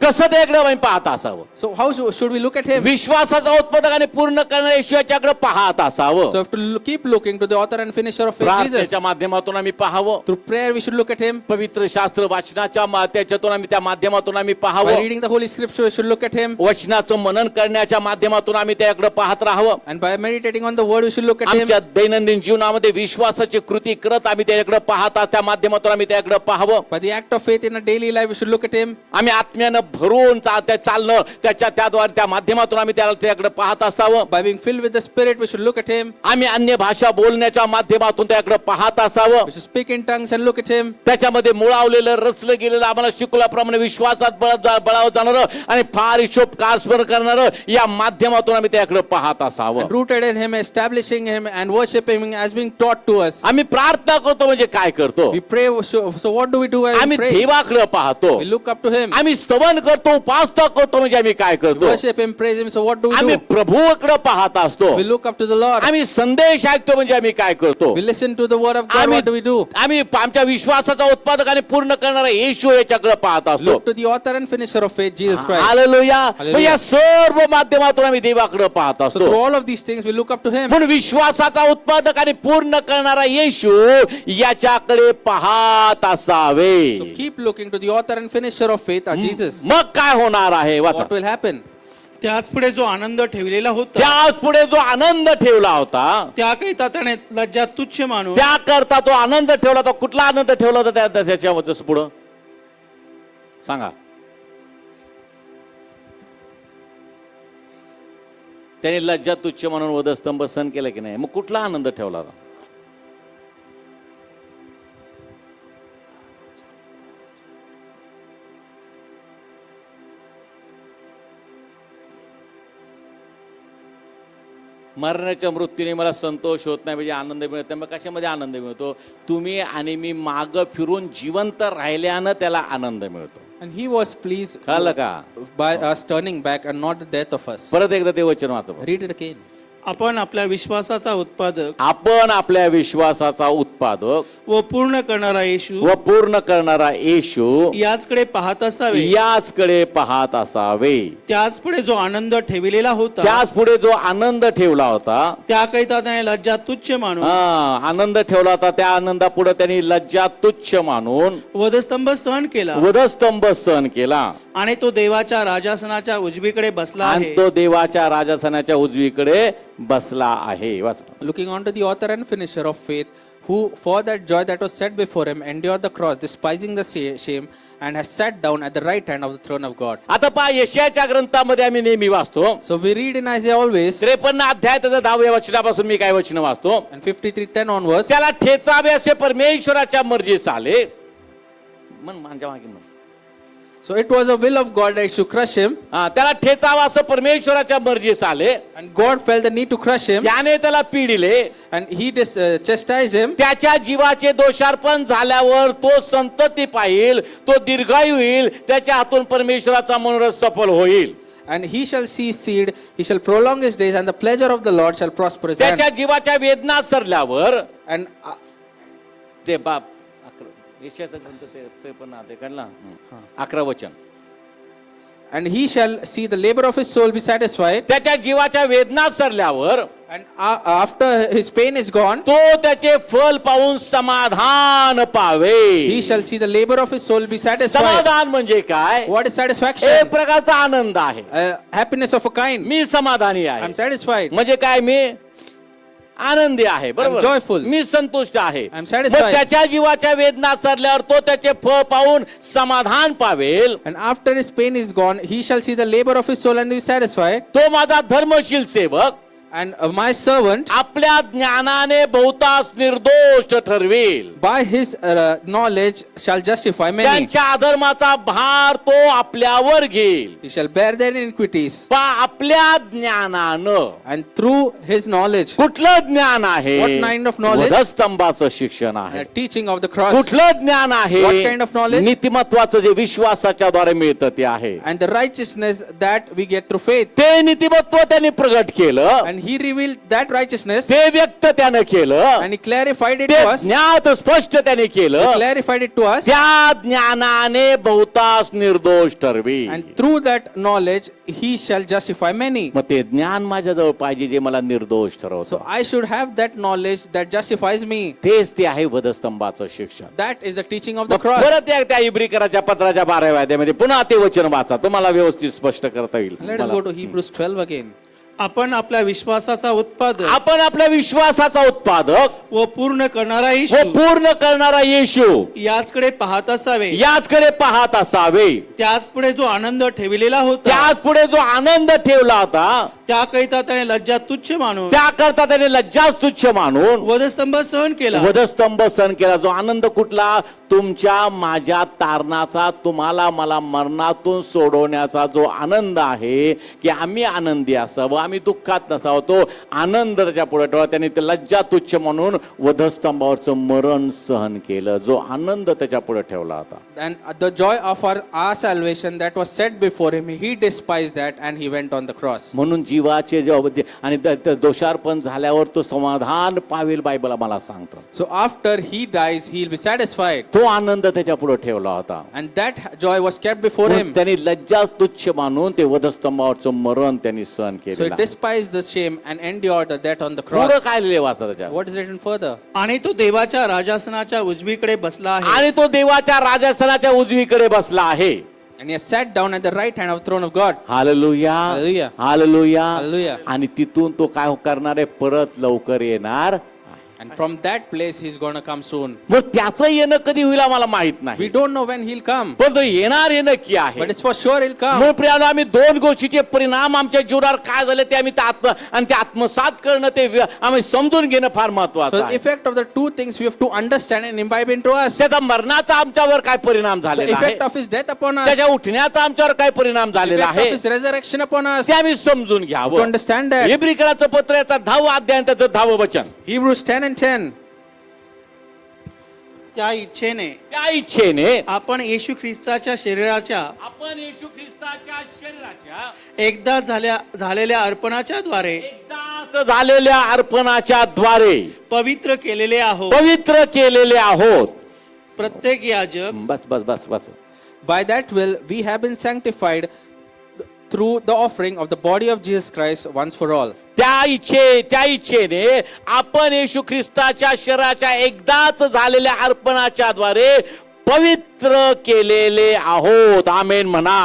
कसं त्याकडे आम्ही पाहत असावं? So how should we look at him? विश्वासाचा उत्पादक आणि पूर्ण करणाऱ्या येशू याच्याकडे पाहत असावं. So we have to keep looking to the author and finisher of faith, Jesus. प्रार्थनेच्या माध्यमातून आम्ही पाहावं. Through prayer we should look at him. पवित्र शास्त्र वाचनाच्या त्याच्यातून आम्ही त्या माध्यमातून आम्ही By पाहावं. reading the holy scripture we should look at him. वचनाचं मनन करण्याच्या माध्यमातून आम्ही त्याकडे पाहत राहावं. And by meditating on the word we should look at him. आमच्या दैनंदिन जीवनामध्ये विश्वासाची कृती करत आम्ही त्याकडे पाहता त्या माध्यमातून आम्ही त्याकडे पाहावं. By the act of faith in our daily life we should look at him. आम्ही आत्म्यानं भरून चालणं त्याद्वारे त्या माध्यमातून आम्ही त्याकडे पाहत असावं. By being filled with the spirit we should look at him. आम्ही अन्य भाषा बोलण्याच्या माध्यमातून त्याकडे पाहत असावं. We should speak in tongues and look at him. त्याच्यामध्ये मुळावलेलं रचलं गेलेलं आम्हाला शिकवल्याप्रमाणे विश्वासात बळावं जाणारं आणि फार हिशोबकार स्मरण करणारं या माध्यमातून आम्ही त्याकडे पाहत असावं. And rooted in him, establishing him and worshiping him as being taught to us. आम्ही प्रार्थना करतो म्हणजे काय करतो? We pray. So what do we do? आम्ही We pray. देवाकडे पाहतो. We look up to him. आम्ही स्तवन करतो, उपासना करतो म्हणजे आम्ही काय We करतो? worship him, praise him. So what do we आम्ही do? प्रभूकडे पाहत असतो. We look up to the Lord. आम्ही संदेश ऐकतो म्हणजे आम्ही काय करतो? We listen to the word of God. What do we do? आम्ही आमच्या विश्वासाचा उत्पादक आणि पूर्ण करणारा येशू याच्याकडे पाहत असतो. Look to the author and finisher of faith, Jesus Christ. Hallelujah. Hallelujah. या सर्व माध्यमातून आम्ही देवाकडे पाहत So through असतो. all of these things we look up to him. म्हणून विश्वासाचा उत्पादक आणि पूर्ण करणारा येशू याच्याकडे पाहत असावे. So keep looking to the author and finisher of faith, our Jesus. मग काय होणार आहे? वाचा. What will happen? त्याच पुढे जो आनंद ठेवलेला होता त्याच पुढे जो आनंद ठेवला होता त्याकरिता त्याने लज्जा तुच्छ मानून त्याकरता तो आनंद ठेवला होता. कुठला आनंद ठेवला होता त्याच्यामध्ये पुढं सांगा? त्याने लज्जा तुच्छ म्हणून वधस्तंभ सहन केला की नाही? मग कुठला आनंद ठेवला होता? मरणाच्या मृत्यूने मला संतोष होत नाही म्हणजे आनंद मिळत नाही. मग कशामध्ये आनंद मिळतो? तुम्ही आणि मी माग फिरून जिवंत राहिल्यानं त्याला आनंद मिळतो. And he was pleased कळलं का? by us turning back and not the death of us. परत एकदा ते वचन वाचा. Read it again. आपण आपल्या विश्वासाचा उत्पादक आपण आपल्या विश्वासाचा उत्पादक व पूर्ण करणारा येशू व पूर्ण करणारा येशू याचकडे पाहत असावे. याचकडे पाहत असावे. त्याच पुढे जो आनंद ठेवलेला होता त्याच पुढे जो आनंद ठेवला होता त्याकरिता त्याने लज्जा तुच्छ मानून आनंद ठेवला होता. त्या आनंदापुढे त्यांनी लज्जा तुच्छ मानून वधस्तंभ सहन केला वधस्तंभ सहन केला आणि तो देवाच्या राजासनाच्या उजवीकडे बसला आणि आहे. तो देवाच्या राजासनाच्या उजवीकडे बसला आहे. वाचा. Looking on to the author and finisher of faith, who for that joy that was set before him endured the cross, despising the shame, and has sat down at the right hand of the throne of God. आता पहा, यशाच्या ग्रंथामध्ये आम्ही नेहमी वाचतो. So we read in Isaiah always, 53 अध्याय त्याचं 10व्या वचनापासून मी काय वचन वाचतो? and 53:10 onwards. त्याला ठेचावे असे परमेश्वराच्या मर्जीस आले. मन माझ्या मागे मन. So it was a will of God that he should crush him, त्याला ठेचावा असं परमेश्वराच्या मर्जीस आले. and God felt the need to crush him, त्याने त्याला पिडिले. and he chastised him. त्याच्या जीवाचे दोषार्पण झाल्यावर तो संतती पाहिल, तो दीर्घायू होईल, त्याच्या हातून परमेश्वराचा मनोरथ सफल होईल. And he shall see seed, he shall prolong his days, and the pleasure of the Lord shall prosper his hand. त्याच्या जीवाच्या वेदना सरल्यावर And ते बाप यशाचं ग्रंथ ते पण आहे काढला 11 वचन. and he shall see the labor of his soul be satisfied, त्याच्या जीवाच्या वेदना सरल्यावर and after his pain is gone, तो त्याचे फल पाहून समाधान पावे. he shall see the labor of his soul be satisfied. समाधान म्हणजे काय? What is एक satisfaction? प्रकारचा आनंद आहे. Happiness of a kind. मी समाधानी आहे. I'm satisfied. म्हणजे काय? मी आनंदी आहे. बरोबर, joyful. मी संतुष्ट आहे. I'm satisfied. मग त्याच्या जीवाच्या वेदना सरल्यावर तो त्याचे फळ पाहून समाधान पावेल. And after his pain is gone, he shall see the labor of his soul and be satisfied. तो माझा धर्मशील सेवक And my servant, आपल्या ज्ञानाने बहुतांश निर्दोष ठरवेल. by his knowledge, shall justify many. त्यांच्या अधर्माचा भार तो आपल्यावर घेईल. He shall bear their iniquities. आपल्या ज्ञानानं. And through his knowledge, कुठलं ज्ञान आहे? What kind of knowledge? वधस्तंभाचं शिक्षण आहे. teaching of the cross. कुठलं ज्ञान आहे? What kind of knowledge? नीतिमत्वाचं जे विश्वासाच्या द्वारे मिळतं ते आहे. And the righteousness that we get through faith. ते नीतिमत्व त्यांनी प्रगट केलं. And he revealed that righteousness. ते व्यक्त त्यानं केलं. And he clarified it ते to us. ज्ञात स्पष्ट त्याने He केलं. clarified it to us. त्या ज्ञानाने बहुतांश निर्दोष ठरवी. And through that knowledge, he shall justify many. मग ते ज्ञान माझ्याजवळ पाहिजे जे मला निर्दोष So ठरवतं. I should have that knowledge that justifies me. तेच ते आहे वधस्तंभाचं शिक्षण. That is the teaching of the मग cross. परत त्या इब्रिकराच्या पत्राच्या 12व्या अध्यायामध्ये पुन्हा ते वचन वाचा, तुम्हाला व्यवस्थित स्पष्ट करता येईल. Let us go to Hebrews 12 again. आपण आपल्या विश्वासाचा उत्पादक आपण आपल्या विश्वासाचा उत्पादक व पूर्ण करणारा व येशू पूर्ण करणारा येशू याचकडे पाहत असावे. याचकडे पाहत असावे. त्याच पुढे जो आनंद ठेवलेला होता त्याच पुढे जो आनंद ठेवला होता त्याकरिता त्याने लज्जा तुच्छ मानून त्याकरता त्याने लज्जाच तुच्छ मानून वधस्तंभ सहन केला. वधस्तंभ सहन केला. जो आनंद कुठला? तुमच्या माझ्या तारणाचा, तुम्हाला मला मरणातून सोडवण्याचा जो आनंद आहे की आम्ही आनंदी असावं, आम्ही दुःखात नसावं, तो आनंद त्याच्या पुढे ठेवला. त्याने ते लज्जा तुच्छ म्हणून वधस्तंभावरचं मरण सहन केलं. जो आनंद त्याच्या पुढे ठेवला होता. And the joy of our salvation that was set before him, he despised that and he went on the cross. म्हणून जीवाचे जे आणि दोषार्पण झाल्यावर तो समाधान पावेल, बायबल आम्हाला सांगतं. So after he dies, he will be satisfied. तो आनंद त्याच्या पुढे ठेवला होता. And that joy was kept before him. त्यांनी लज्जा तुच्छ मानून ते वधस्तंभावरचं मरण त्यांनी सहन So he केलं. despised the shame and endured the death on the पुढं cross. काय लिहिले वाचा त्याच्यात? What is written further? आणि तो देवाच्या राजासनाच्या उजवीकडे बसला आहे. आणि तो देवाच्या राजासनाच्या उजवीकडे बसला आहे. And he has sat down at the right hand of the throne of God. Hallelujah, Hallelujah. Hallelujah. Hallelujah. आणि तिथून तो काय करणार आहे? परत लवकर येणार. And from that place, he's going to come soon. मग त्याचं येणं कधी होईल आम्हाला माहित We नाही, don't know when he'll come, पण तो येणार हे नक्की आहे. but it's for sure he'll come. म्हणून प्रियानो, आम्ही दोन गोष्टीचे परिणाम आमच्या जीवनावर काय झाले ते आम्ही ते आत्मसात करणं, ते आम्ही समजून घेणं फार So महत्वाचं the आहे. effect of the two things we have to understand and imbibe into us. त्याचा मरणाचा आमच्यावर काय परिणाम The झालेला आहे, effect of his death upon us. त्याच्या उठण्याचा आमच्यावर काय परिणाम The झालेला effect of आहे, his resurrection upon us. ते आम्ही समजून To घ्यावं. understand that. इब्रिकराचं पत्र याचा 10वा अध्याय त्याचं 10वं वचन. Hebrews 10 and 10. त्या इच्छेने त्या इच्छेने आपण येशू ख्रिस्ताच्या शरीराच्या आपण येशू ख्रिस्ताच्या शरीराच्या एकदा झालेल्या अर्पणाच्या द्वारे एकदाच झालेल्या अर्पणाच्या द्वारे पवित्र केलेले आहोत. पवित्र केलेले आहोत. प्रत्येक याजक बस बस बस बस. By that will we have been sanctified through the offering of the body of Jesus Christ once for all. त्या इच्छेने आपण येशू ख्रिस्ताच्या शरीराच्या एकदाच झालेल्या अर्पणाच्या द्वारे पवित्र केलेले आहोत. आमेन म्हणा.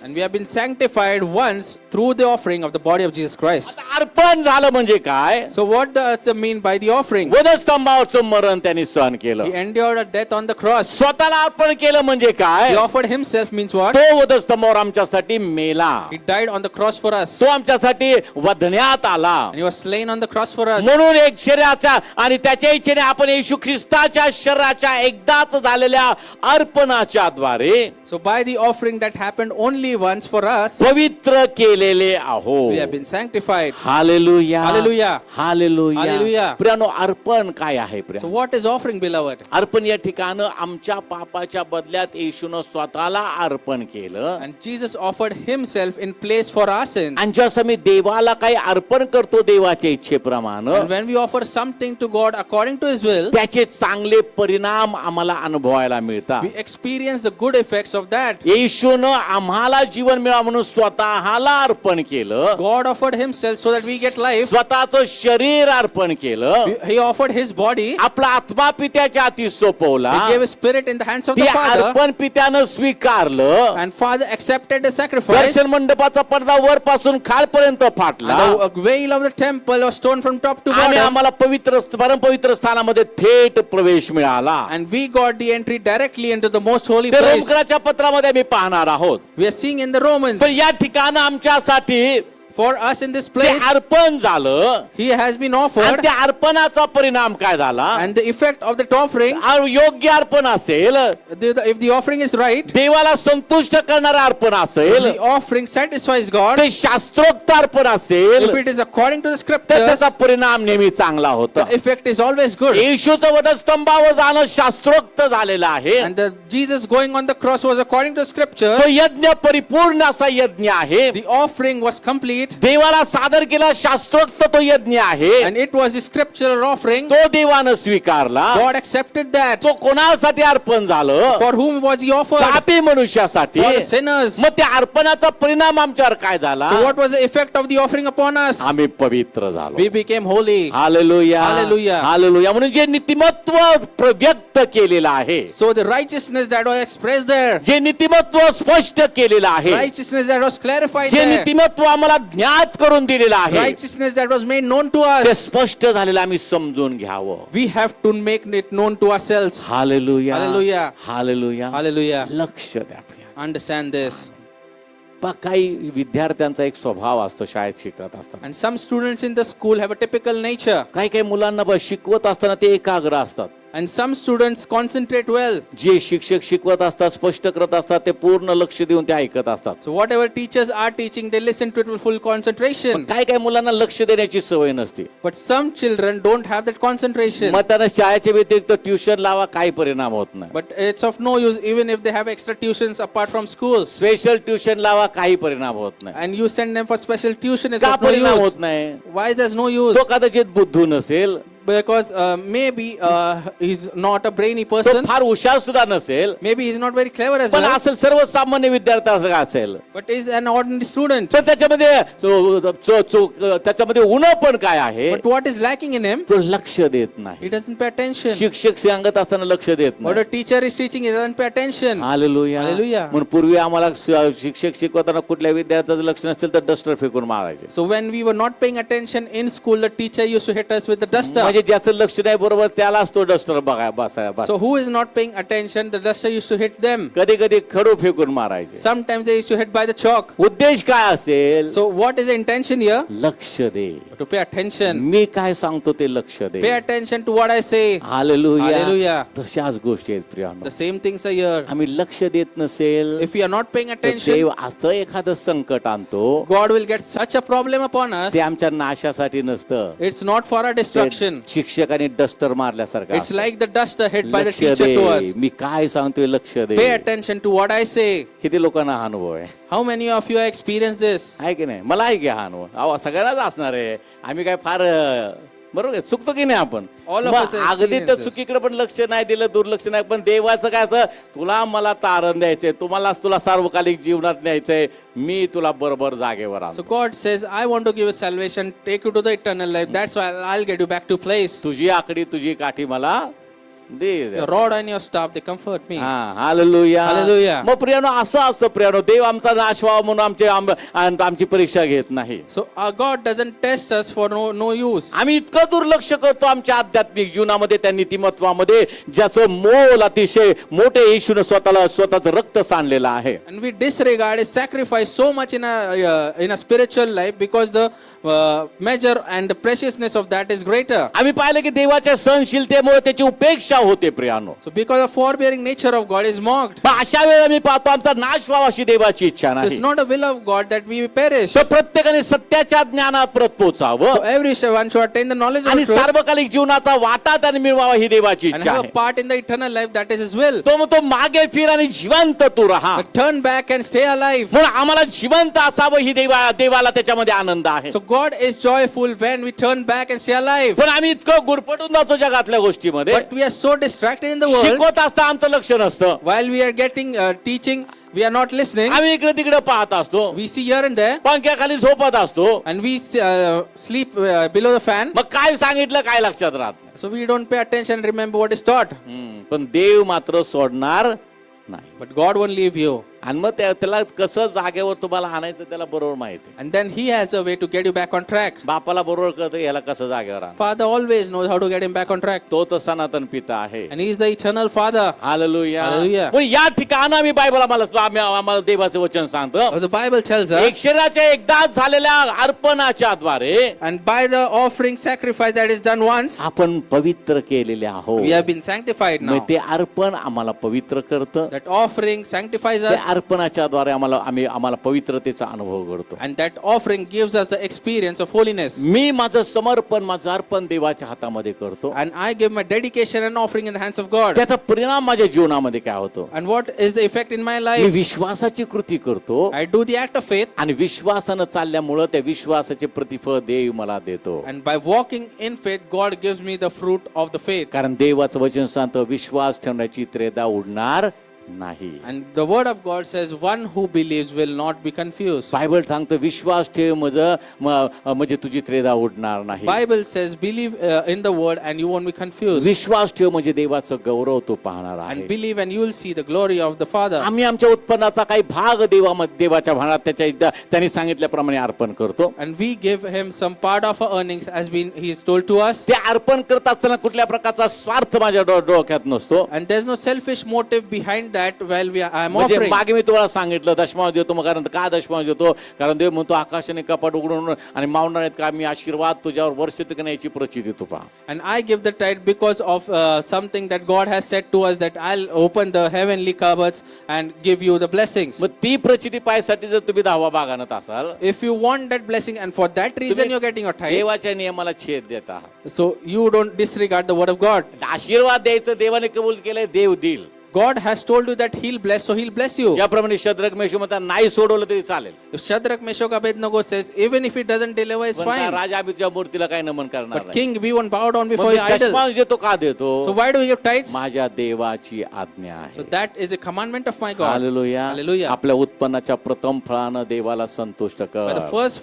And we have been sanctified once through the offering of the body of Jesus Christ. आता अर्पण झालं म्हणजे काय? So what does it mean by the offering? वधस्तंभावरचं मरण त्यांनी सहन केलं. He endured a death on the cross. स्वतःला अर्पण केलं म्हणजे काय? He offered himself means what? तो वधस्तंभावर आमच्यासाठी मेला. He died on the cross for us. तो आमच्यासाठी वधण्यात आला. And he was slain on the cross for us. म्हणून एक शरीराच्या आणि त्याच्या इच्छेने आपण येशू ख्रिस्ताच्या शरीराच्या एकदाच झालेल्या अर्पणाच्या द्वारे So So by the offering that happened only once for us, पवित्र केलेले आहो. we have been sanctified. Hallelujah Hallelujah. Hallelujah. Hallelujah. प्रियानो, अर्पण काय आहे So Priya? what is offering, beloved? अर्पण या ठिकाणं आमच्या पापाच्या बदल्यात येशूनं स्वतःला अर्पण केलं. And Jesus offered himself in place for our sins. आणि जसं मी देवाला काही अर्पण करतो देवाच्या इच्छेप्रमाणे, And when we offer something to God according to his will, त्याचे चांगले परिणाम आम्हाला अनुभवायला मिळतात. we experience the good effects of that. येशूनं आम्हाला जीवन मिळावं म्हणून स्वतःला अर्पण केलं. God offered himself so that we get life. स्वतःचं शरीर अर्पण केलं. He offered his body. आपला आत्मा पित्याच्या हाती सोपवला. He gave his spirit in the hands of ते the Father. अर्पण पित्यानं स्वीकारलं. And Father accepted the sacrifice. दर्शन मंडपाचा पडदा वरपासून खालपर्यंत फाटला. And the veil of the temple was torn from top to आणि bottom. आम्हाला पवित्र परमपवित्र स्थानामध्ये थेट प्रवेश मिळाला. And we got the entry directly into the most holy ते place. रोमकराच्या पत्रामध्ये आम्ही पाहणार आहोत. We are seeing in the Romans. तर या ठिकाणी आमच्यासाठी For us in this ते place, अर्पण झालं. he has been आणि offered. त्या अर्पणाचा परिणाम काय झाला? And the effect of that offering, योग्य अर्पण असेल, if the offering is right, देवाला संतुष्ट करणारं अर्पण असेल, the offering satisfies God. ते शास्त्रोक्त अर्पण असेल, If it is according to the तर scriptures, त्याचा परिणाम नेहमी चांगला होता. the effect is always good. येशूचं वधस्तंभावर जाणं शास्त्रोक्त झालेलं आहे. And the Jesus going on the cross was according to scripture. तो यज्ञ परिपूर्ण असा यज्ञ आहे. The offering was complete. देवाला सादर केला शास्त्रोक्त तो यज्ञ आहे. And it was the scriptural offering. तो देवानं स्वीकारला. God accepted that. तो कोणासाठी अर्पण झालं? For whom was he offered? पापी मनुष्यासाठी. For the sinners. मग त्या अर्पणाचा परिणाम आमच्यावर काय झाला? So what was the effect of the offering upon us? आम्ही पवित्र झालो. We became holy. Hallelujah Hallelujah. Hallelujah. म्हणून जे नीतिमत्व व्यक्त केलेलं आहे, So the righteousness that was expressed there, जे नीतिमत्व स्पष्ट केलेलं आहे, righteousness that was clarified जे there, नीतिमत्व आम्हाला ज्ञात करून दिलेलं आहे, righteousness that was made known to ते us, स्पष्ट झालेलं आम्ही समजून घ्यावं. we have to make it known to ourselves. Hallelujah Hallelujah. Hallelujah. Hallelujah. लक्ष द्या प्रिया. Understand this. काही विद्यार्थ्यांचा एक स्वभाव असतो शाळेत शिकत असताना. And some students in the school have a typical nature. काही काही मुलांना शिकवत असताना ते एकाग्र असतात. And some students concentrate well. जे शिक्षक शिकवत असतात, स्पष्ट करत असतात, ते पूर्ण लक्ष देऊन ते ऐकत असतात. So whatever teachers are teaching, they listen to it with full concentration. काही काही मुलांना लक्ष देण्याची सवय नसते. But some children don't have that concentration. मग त्यांना शाळेच्या व्यतिरिक्त ट्युशन लावा, काही परिणाम होत नाही. But it's of no use even if they have extra tuitions apart from school. Special tuition लावा, काही परिणाम होत नाही. And you send them for special tuition, it's का of no परिणाम use. होत नाही? Why there's no use? तो कदाचित बुद्धू नसेल, Because maybe he's not a brainy तो person. फार हुशार सुद्धा नसेल, Maybe he's not very clever as पण well. असेल सर्वसामान्य विद्यार्थी असेल. But he's an ordinary student. तर त्याच्यामध्ये उणं पण काय आहे? But what is lacking in him? तो लक्ष देत He नाही. doesn't pay attention. शिक्षक सांगत असताना लक्ष देत What नाही. a teacher is teaching, he doesn't pay attention. Hallelujah. Hallelujah. म्हणून पूर्वी आम्हाला शिक्षक शिकवताना कुठल्या विद्यार्थ्याचं लक्ष नसेल तर डस्टर फेकून मारायचे. So when we were not paying attention in school, the teacher used to hit us with the duster. म्हणजे ज्याचं लक्ष नाही बरोबर त्यालाच तो डस्टर बसाय. So who is not paying attention, the duster used to hit them. कधी कधी खडू फेकून मारायचे. Sometimes they used to hit by the chalk. उद्देश काय असेल? So what is the intention here? लक्ष दे. To pay attention. मी काय सांगतो ते लक्ष Pay they. attention to what I say. Hallelujah. Hallelujah. तशाच गोष्टी आहेत प्रियानो. The same things are here. आम्ही लक्ष देत नसेल If we are not paying तर attention, देव असं एखादं संकट आणतो, God will get such a problem upon us. ते आमच्या नाशासाठी नसतं. It's not for our destruction. ते शिक्षकाने डस्टर मारल्यासारखं It's असतं. like the duster hit by the लक्ष teacher to us. दे. मी काय सांगतोय लक्ष दे. Pay attention to what I say. किती लोकांना हा अनुभव आहे? How many of you have experienced this? आहे की नाही? मला आहे की हा अनुभव? अहो सगळ्यांनाच असणार आहे. आम्ही काय फार बरोबर आहे, चुकतो की नाही आपण? All of मग us have अगदी तर experienced this. चुकीकडे पण लक्ष नाही दिलं, दुर्लक्ष नाही. पण देवाचं काय असं, तुला मला तारण द्यायचंय, तुला सार्वकालिक जीवनात न्यायचंय, मी तुला बरोबर जागेवर So आणतो. God says, I want to give you salvation, take you to the eternal life. That's why I'll get you back to place. तुझी आकडी तुझी काठी मला दे. Your rod and your staff, they comfort me. हा hallelujah. Hallelujah. मग प्रियानो असं असतं प्रियानो, देव आमचा नाश व्हावा म्हणून आमची परीक्षा घेत नाही. So our God doesn't test us for no use. आम्ही इतकं दुर्लक्ष करतो आमच्या आध्यात्मिक जीवनामध्ये, त्या नीतिमत्वामध्ये, ज्याचं मोल अतिशय मोठे येशूने स्वतःच रक्त सांडलेलं आहे. And we disregard his sacrifice so much in a spiritual life because the measure and the preciousness of that is greater. आम्ही पाहिलं की देवाच्या सहनशीलतेमुळे त्याची उपेक्षा होते प्रियानो. So because of forbearing nature of God is mocked. पण अशा वेळेला मी पाहतो आमचा नाश व्हावा अशी देवाची इच्छा नाही. It's not a will of God that we perish. तर प्रत्येकाने सत्याच्या ज्ञानात परत पोचावं So everyone should attain the knowledge of आणि truth सार्वकालिक जीवनाचा वाटा त्याने मिळवावा ही देवाची and इच्छा have आहे. a part in the eternal life. That is His will. तो म्हणतो मागे फिर आणि जिवंत तू राहा. But turn back and stay alive. म्हणून आम्हाला जिवंत असावं ही देवाला त्याच्यामध्ये आनंद आहे. So God is joyful when we turn back and stay alive. पण आम्ही इतकं गुरफटून जातो जगातल्या गोष्टीमध्ये. But we are so distracted in the world. शिकवत असता आमचं लक्ष नसतं. While we are getting teaching, we are not listening. आम्ही इकडे तिकडे पाहत असतो. We see here and there, पंख्याखाली झोपत असतो. and we sleep below the fan. मग काय सांगितलं काय लक्षात राहत नाही. So we don't pay attention and remember what is taught. पण देव मात्र सोडणार नाही. But God won't leave you. आणि मग त्याला कसं जागेवर तुम्हाला आणायचं त्याला बरोबर माहिती आहे. And then He has a way to get you back on track. बापाला बरोबर कळतं ह्याला कसं जागेवर आण. Father always knows how to get him back on track. तो तर सनातन पिता आहे. And He is the eternal Father. Hallelujah. Hallelujah. पण या ठिकाणी आम्ही बायबल आम्हाला देवाचं वचन सांगतो. The Bible tells एक us, शरीराच्या एकदाच झालेल्या अर्पणाच्या द्वारे and by the offering sacrifice that is done once, आपण पवित्र केलेले आहोत. we have been sanctified मग now. ते अर्पण आम्हाला पवित्र करतं. That offering sanctifies त्या us, अर्पणाच्या द्वारे आम्हाला पवित्रतेचा अनुभव करतो. and that offering gives us the experience of holiness. मी माझं समर्पण माझं अर्पण देवाच्या हातामध्ये करतो. And I give my dedication and offering in the hands of God. त्याचा परिणाम माझ्या जीवनामध्ये काय होतो. And what is the effect in my me life? विश्वासाची कृती करतो I do the act of faith, आणि विश्वासानं चालल्यामुळं त्या विश्वासाचे प्रतिफळ देव मला देतो. and by walking in faith, God gives me the fruit of the faith. कारण देवाचं वचन सांगतं विश्वास ठेवण्याची त्रेधा उडणार नाही. And the word of God says, one who believes will not be confused. Bible सांगतं विश्वास ठेव म्हणजे तुझी त्रेधा उडणार नाही. Bible says, believe in the word and you won't be confused. विश्वास ठेव म्हणजे देवाचं गौरव तू पाहणार And आहे. believe and you will see the glory of the Father. आम्ही आमच्या उत्पन्नाचा काही भाग देवाच्या भानात त्यांनी सांगितल्याप्रमाणे अर्पण करतो. And we give him some part of our earnings as he is told to us. ते अर्पण करत असताना कुठल्या प्रकारचा स्वार्थ माझ्या डोक्यात नसतो. And there's no selfish motive behind that while I am म्हणजे offering. मागे मी तुम्हाला सांगितलं दशमांश देतो. मग कारण का दशमांश देतो. कारण देव म्हणतो आकाशाने कपाट उघडून आणि मावणार आहेत का मी आशीर्वाद तुझ्यावर वर्षित करण्याची प्रचिती तू पहा. And I give the tithe because of something that God has said to us, that I'll open the heavenly cupboards and give you the blessings. मग ती प्रचिती पायासाठी जर तुम्ही 10वा भाग आणत असाल If you want that blessing and for that reason तुम्ही you're getting your tithe, देवाच्या नियमाला छेद देत आहात. so you don't disregard the word of God. आशीर्वाद द्यायचं देवाने कबूल केलंय देव देईल. God has told you that He'll bless, so He'll bless you. ज्याप्रमाणे शद्रक मेशक म्हणतात नाही सोडवलं तरी चालेल. If Shadrach, Meshach, Abednego says, even if it doesn't deliver, it's पण fine. राजा आम्ही तुझ्या मूर्तीला काही नमन करणार But नाही. king, we won't bow down मग before मी your idol. दशमांश देतो का देतो. So why do we give tithes? माझ्या देवाची आज्ञा So आहे. that is a commandment of my God. Hallelujah. Hallelujah. आपल्या उत्पन्नाच्या प्रथम फळानं देवाला संतुष्ट By the कर. first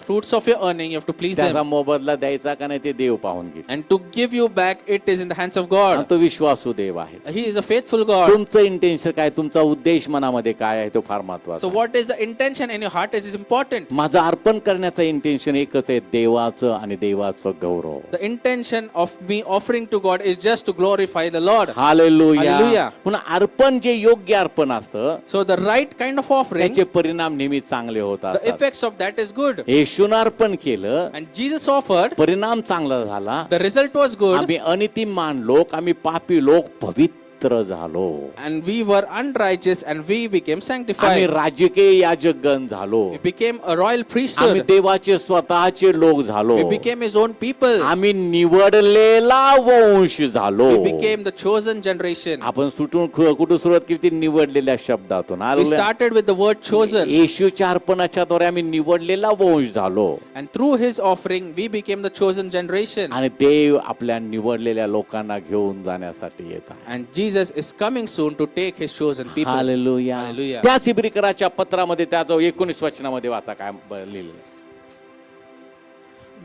fruits of your earning, you have to please त्याचा Him. मोबदला द्यायचा का नाही ते देव पाहून घे. And to give you back, it is in the hands of आणि God. तो विश्वासू देव आहे. He is a faithful God. तुमचं इंटेन्शन काय तुमचा उद्देश मनामध्ये काय आहे तो फार महत्वाचा So आहे. what is the intention in your heart? It is important. माझं अर्पण करण्याचं इंटेन्शन एकच आहे देवाचं आणि देवाचं गौरव. The intention of me offering to God is just to glorify the Lord. Hallelujah. Hallelujah. म्हणून अर्पण जे योग्य अर्पण असतं So the right kind of offering, त्याचे परिणाम नेहमी चांगले the होतात. effects of that is good. येशूनं अर्पण केलं And Jesus offered, परिणाम चांगला झाला. the result was good. आम्ही अनितिमान लोक आम्ही पापी लोक पवित्र झालो. And we were unrighteous and we became आम्ही sanctified. राजकीय याजकगण झालो. We became a royal आम्ही priesthood. देवाचे स्वतःचे लोक झालो. We became His own people. आम्ही निवडलेला वंश झालो. We became the chosen generation. आपण कुठून सुरुवात केली ती निवडलेल्या शब्दातून. We hallelujah. started with the word chosen. येशूच्या अर्पणाच्या द्वारे आम्ही निवडलेला वंश झालो. And through His offering, we became the chosen generation. आणि देव आपल्या निवडलेल्या लोकांना घेऊन जाण्यासाठी येत आहे. And Jesus is coming soon to take His chosen people. Hallelujah. Hallelujah. त्याच इब्रिकराच्या पत्रामध्ये त्याचं 19 वचनामध्ये वाचा काय लिहिलेलं.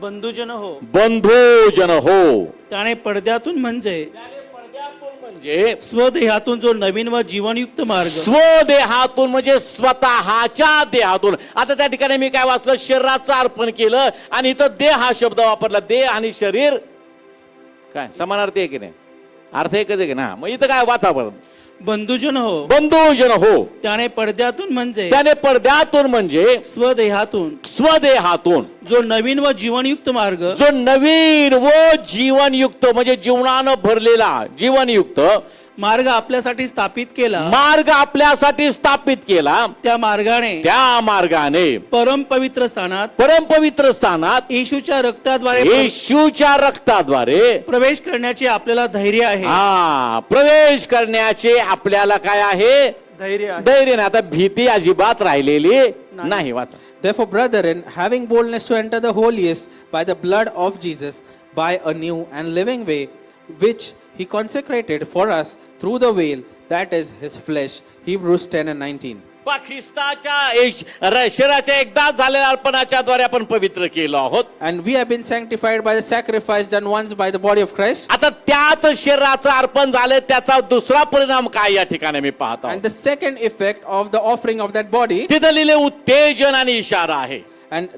बंधुजन हो, बंधूजन हो. त्याने पडद्यातून म्हणजे म्हणजे स्वदेहातून जो नवीन व जीवनयुक्त मार्ग स्वदेहातून म्हणजे स्वतःच्या देहातून. आता त्या ठिकाणी मी काय वाचलं शरीराचं अर्पण केलं आणि इथं देह हा शब्द वापरला. देह आणि शरीर काय समानार्थी आहे की नाही. अर्थ एकच आहे की ना. मग इथं काय वाचा परत. बंधुजन हो, बंधुजन हो. त्याने पडद्यातून म्हणजे त्याने पडद्यातून म्हणजे स्वदेहातून स्वदेहातून जो नवीन व जीवनयुक्त मार्ग जो नवीन व जीवनयुक्त म्हणजे जीवनानं भरलेला जीवनयुक्त मार्ग आपल्यासाठी स्थापित केला, मार्ग आपल्यासाठी स्थापित केला. त्या मार्गाने त्या मार्गाने परम पवित्र स्थानात परमपवित्र स्थानात येशूच्या रक्ताद्वारे येशूच्या रक्ताद्वारे प्रवेश करण्याचे आपल्याला धैर्य आहे. प्रवेश करण्याचे आपल्याला काय आहे? धैर्य आहे. धैर्य नाही. आता भीती अजिबात राहिलेली नाही. वाचा. Therefore, brethren, having boldness to enter the holiest by the blood of Jesus, by a new and living way, which he consecrated for us through the veil, that is his flesh. Hebrews 10:19. ख्रिस्ताच्या शरीराच्या एकदा झालेल्या अर्पणाच्या द्वारे आपण पवित्र केलो आहोत. And we have been sanctified by the sacrifice done once by the body of Christ. आता त्याच शरीराचं अर्पण झालं, त्याचा दुसरा परिणाम काय या ठिकाणी मी पाहतो. And the second effect of the offering of that body, तिथं लिहिले उत्तेजन आणि इशारा आहे. and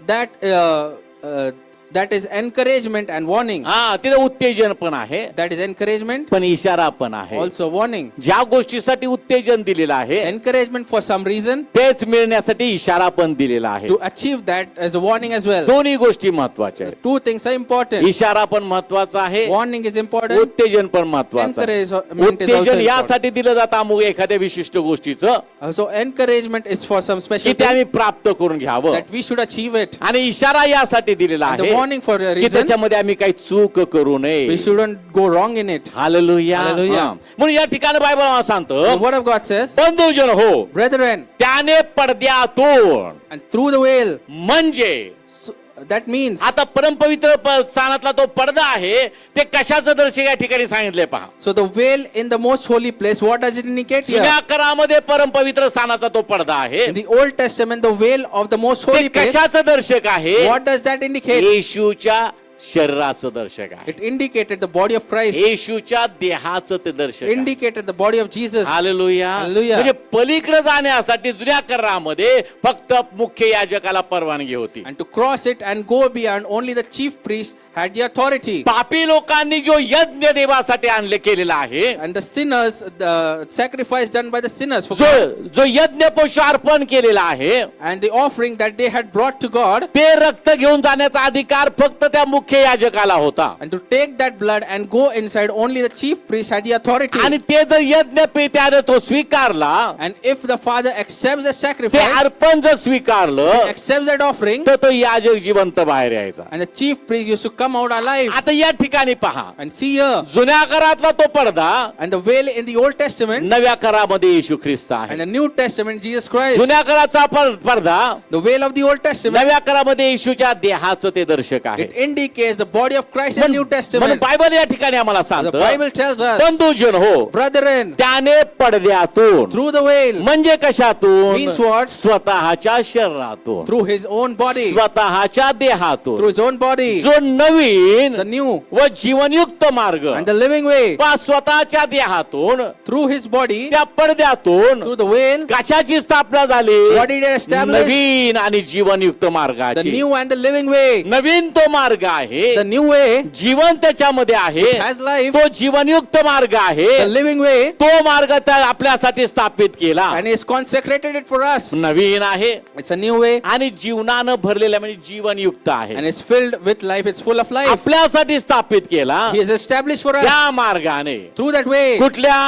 that is encouragement and warning. तिथं उत्तेजन पण आहे, That is encouragement, पण इशारा पण आहे. also warning. ज्या गोष्टीसाठी उत्तेजन दिलेलं आहे Encouragement for some reason, तेच मिळण्यासाठी इशारा पण दिलेला आहे. to achieve that as a warning as well. दोन्ही गोष्टी महत्वाच्या आहेत. Two things are important. इशारा पण महत्वाचा आहे, Warning is important. उत्तेजन पण महत्वाचं आहे. Encouragement is also उत्तेजन important. यासाठी दिलं जातं अमुक एखाद्या विशिष्ट गोष्टीचं So encouragement is for some की special ते thing आम्ही प्राप्त करून घ्यावं, that we should achieve it. आणि इशारा यासाठी दिलेला And the आहे warning for a की reason, त्याच्यामध्ये आम्ही काही चूक करू नये. we shouldn't go wrong in it. Hallelujah. Hallelujah. म्हणून या ठिकाणी बायबल मला सांगतो, The word of God says, बंधुजन हो, brethren, त्याने पडद्यातून and through the veil, म्हणजे so that means, आता परमपवित्र स्थानातला तो पडदा आहे, ते कशाचं दर्शक या ठिकाणी सांगितले पहा. so the veil in the most holy place, what does it indicate here? जुन्या करामध्ये परमपवित्र स्थानाचा तो पडदा आहे, In the Old Testament, the veil of the most ते holy place, कशाचं दर्शक आहे? what does that indicate? येशूच्या शरीराचं दर्शक आहे, It indicated the body of Christ, येशूच्या देहाचं ते दर्शक आहे. indicated the body of Jesus. Hallelujah. Hallelujah. म्हणजे पलीकडे जाण्यासाठी जुन्या करारामध्ये फक्त मुख्य याजकाला परवानगी होती. And to cross it and go beyond, only the chief priest had the authority. पापी लोकांनी जो यज्ञ देवासाठी आणले केलेला आहे, And the sinners, the sacrifice done by the sinners for जो God, जो यज्ञ पशु अर्पण केलेला आहे, and the offering that they had brought to God, ते रक्त घेऊन जाण्याचा अधिकार फक्त त्या मुख्य याजकाला होता. and to take that blood and go inside, only the chief priest had the authority. आणि ते जर यज्ञ त्याने तो स्वीकारला, And if the father accepts the ते sacrifice, अर्पण जर स्वीकारलं, accepts that offering, तर तो याजक जिवंत बाहेर यायचा. and the chief priest used to come out alive. आता या ठिकाणी पहा, And see here, जुन्या करातला तो पडदा and the veil in the Old Testament, नव्या करामध्ये येशू ख्रिस्त and आहे. the New Testament, Jesus Christ. जुन्या कराचा पडदा The veil of the Old Testament, नव्या करामध्ये येशूच्या देहाचं ते दर्शक आहे. it indicates the body of Christ in the New म्हणून Testament. बायबल या ठिकाणी आम्हाला The सांगतं, Bible tells us, बंधुजन हो, brethren, त्याने पडद्यातून through the veil, म्हणजे कशातून? Means what? स्वतःच्या शरीरातून, through his own body, स्वतःच्या देहातून, through his own body, जो नवीन the new व जीवनयुक्त मार्ग and the living way, वा स्वतःच्या देहातून through his body, त्या पडद्यातून through the veil, कशाची स्थापना झाली? what did it establish? नवीन आणि जीवनयुक्त The मार्गाची. new and the living way. नवीन तो मार्ग आहे, The new way जीवन त्याच्यामध्ये आहे, has life. तो जीवनयुक्त मार्ग आहे, The living way, तो मार्ग त्या आपल्यासाठी स्थापित केला, and is consecrated it for us. नवीन आहे It's a new way, आणि जीवनानं भरलेला म्हणजे जीवनयुक्त आहे, and it's filled with life. It's full of life. आपल्यासाठी स्थापित केला. He has established for us त्या मार्गाने, through that way. कुठल्या?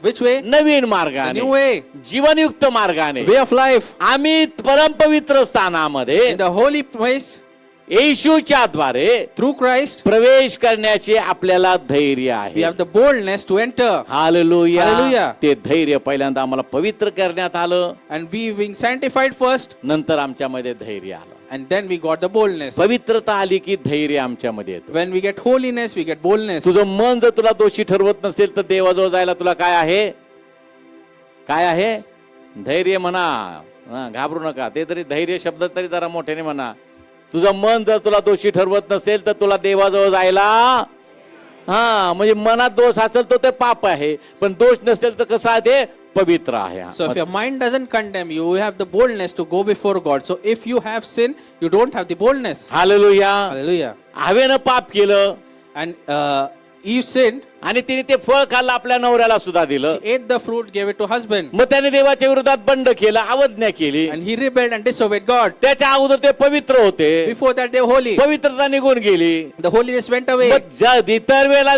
Which way? नवीन The मार्गाने, new way, जीवनयुक्त मार्गाने way of life. आम्ही परमपवित्र स्थानामध्ये In the holy place, येशूच्या द्वारे through Christ, प्रवेश करण्याचे आपल्याला धैर्य we आहे. have the boldness to enter. Hallelujah. Hallelujah. ते धैर्य पहिल्यांदा आम्हाला पवित्र करण्यात आलं, And we being sanctified first, नंतर आमच्यामध्ये धैर्य आलं. and then we got the boldness. पवित्रता आली की धैर्य आमच्यामध्ये येतं. When we get holiness, we get boldness. तुझं मन जर तुला दोषी ठरवत नसेल तर देवाजवळ जायला तुला काय आहे? काय आहे? धैर्य म्हणा. घाबरू नका. ते तरी धैर्य शब्द तरी जरा मोठ्याने म्हणा. तुझं मन जर तुला दोषी ठरवत नसेल तर तुला देवाजवळ जायला, म्हणजे मनात दोष असेल तर ते पाप आहे, पण दोष नसेल तर कसं आहे? ते पवित्र आहे. So if your mind doesn't condemn you, you have the boldness to go before God. So if you have sin, you don't have the boldness. Hallelujah. Hallelujah. हवेनं पाप केलं, And Eve sinned, आणि तिने ते फळ खाल्लं, आपल्या नवऱ्याला सुद्धा दिलं. She ate the fruit, gave it to husband. मग त्याने देवाच्या विरोधात बंड केलं, अवज्ञा केली. And he rebelled and disobeyed God. त्याच्या अगोदर ते पवित्र होते, Before that they were holy. पवित्रता निघून गेली. The holiness went away. मग इतर वेळेला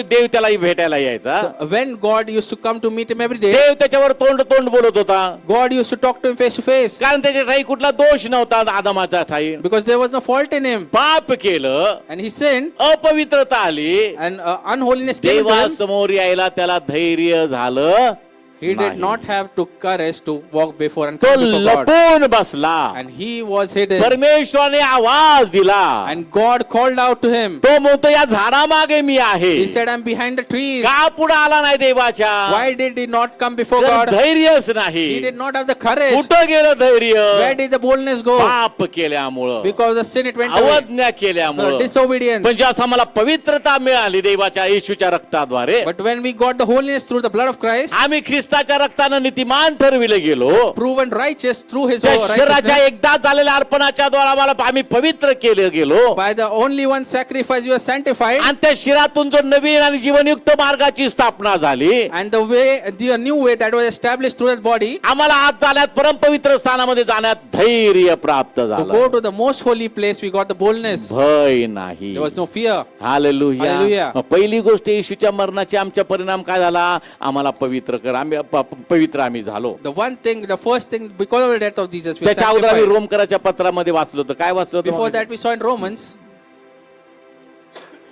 देव त्याला भेटायला यायचा. When God used to come to meet him every day, देव त्याच्यावर तोंड बोलत होता, God used to talk to him face to face कारण त्याच्या ठाई कुठला दोष नव्हता. आदमाच्या ठाई because there was no fault in him. पाप केलं, And he sinned अपवित्रता आली, and unholiness came into him. देवासमोर यायला त्याला धैर्य झालं. He did not have to courage to walk before and तो come before God. लपून बसला. And he was hidden. परमेश्वराने आवाज दिला. And God called out to him. तो म्हणतो या झाडामागे मी आहे. He said, I'm behind the trees. का पुढे आला नाही देवाच्या? Why did he not come before तर God? धैर्यच नाही. He did not have the courage. कुठं गेलं धैर्य? Where did the boldness go? पाप केल्यामुळं, Because of sin it went away. अवज्ञा केल्यामुळं. Disobedience. पण जेव्हा आम्हाला पवित्रता मिळाली देवाच्या येशूच्या रक्ताद्वारे, But when we got the holiness through the blood of Christ, आम्ही ख्रिस्ताच्या रक्तानं नीतिमान ठरविले गेलो. proven righteous through his त्या own शरीराच्या righteousness, एकदा झालेल्या अर्पणाच्या द्वारा आम्ही पवित्र केले गेलो. by the only one sacrifice you are sanctified, आणि त्या शिरातून जो नवीन आणि जीवनयुक्त मार्गाची स्थापना झाली, and the new way that was established through that body, आम्हाला आज झाल्यात परमपवित्र स्थानामध्ये जाण्यात धैर्य प्राप्त to झालं. go to the most holy place, we got the boldness. भय नाही. There was no fear. Hallelujah. Hallelujah. मग पहिली गोष्ट येशूच्या मरणाची आमच्या परिणाम काय झाला? आम्हाला पवित्र कर, आम्ही पवित्र आम्ही झालो. The one thing, the first thing, because of the death of Jesus, we are त्याच्या अगोदर आम्ही sanctified. रोमकराच्या पत्रामध्ये वाचलो होतं. काय वाचलो Before होतं? that, we saw in Romans,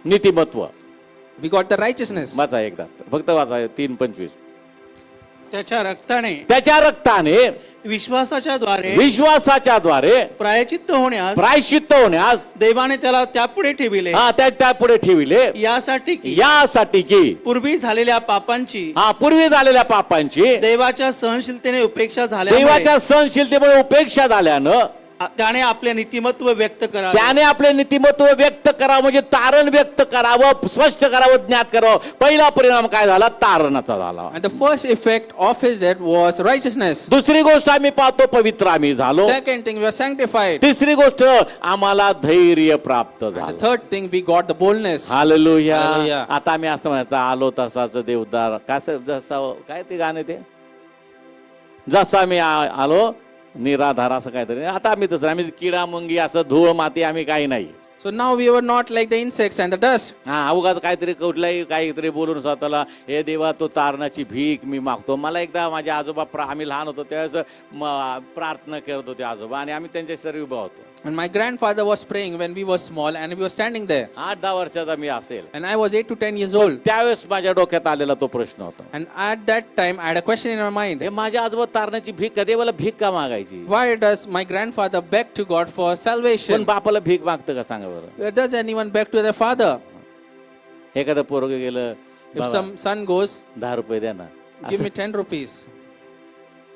नीतिमत्व. we got the righteousness. वाचा एकदा, फक्त वाचा 3:25. त्याच्या रक्ताने, त्याच्या रक्ताने, विश्वासाच्या द्वारे विश्वासाच्या द्वारे प्रायचित्त होण्यास प्रायश्चित्त होण्यास देवाने त्याला त्यापुढे ठेविले, त्या पुढे ठेविले, यासाठी की यासाठी की पूर्वी झालेल्या पापांची पूर्वी झालेल्या पापांची देवाच्या सहनशीलतेने उपेक्षा झाल्यामुळे देवाच्या सहनशीलतेमुळे उपेक्षा झाल्यानं त्याने आपले नीतिमत्व व्यक्त करावे. त्याने आपले नीतिमत्व व्यक्त करावं, म्हणजे तारण व्यक्त करावं, स्पष्ट करावं, ज्ञात करावं. पहिला परिणाम काय झाला? तारणाचा झाला. And the first effect of his death was righteousness. दुसरी गोष्ट आम्ही पाहतो, पवित्र आम्ही झालो. Second thing, we are sanctified. तिसरी गोष्ट आम्हाला धैर्य प्राप्त And the झालं. third thing, we got the boldness. Hallelujah. Hallelujah. आता आम्ही असं म्हणायचं, आलो तसाच देवदार, कसं जसं काय ते गाणं ते, जसा मी आलो निराधार, असं काहीतरी. आता आम्ही तसं, आम्ही किडा मुंगी, असं धूळ माती, आम्ही काही नाही. So now we were not like the insects and the dust. हा, अवघात काहीतरी कुठलाही काहीतरी बोलून स्वतःला, हे देवा तो तारणाची भीक मी मागतो. मला एकदा माझे आजोबा, आम्ही लहान होतो त्यावेळेस प्रार्थना करत होते आजोबा, आणि आम्ही त्यांच्या सर्व उभा होतो. And my grandfather was praying when we were small and we were standing there. 8-10 वर्षाचा मी असेल, And I was 8 to 10 years old. त्यावेळेस माझ्या डोक्यात आलेला तो प्रश्न होता, And at that time, I had a question in my mind. हे माझ्या आजोबा तारणाची भीक, देवाला भीक का मागायची? Why does my grandfather beg to God for पण salvation? बापाला भीक मागतं का, सांगा बरं? Does anyone beg to their father? एखादं पोरग गेलं, If बाबा, some son goes, 10 रुपये द्या ना, give me 10 rupees.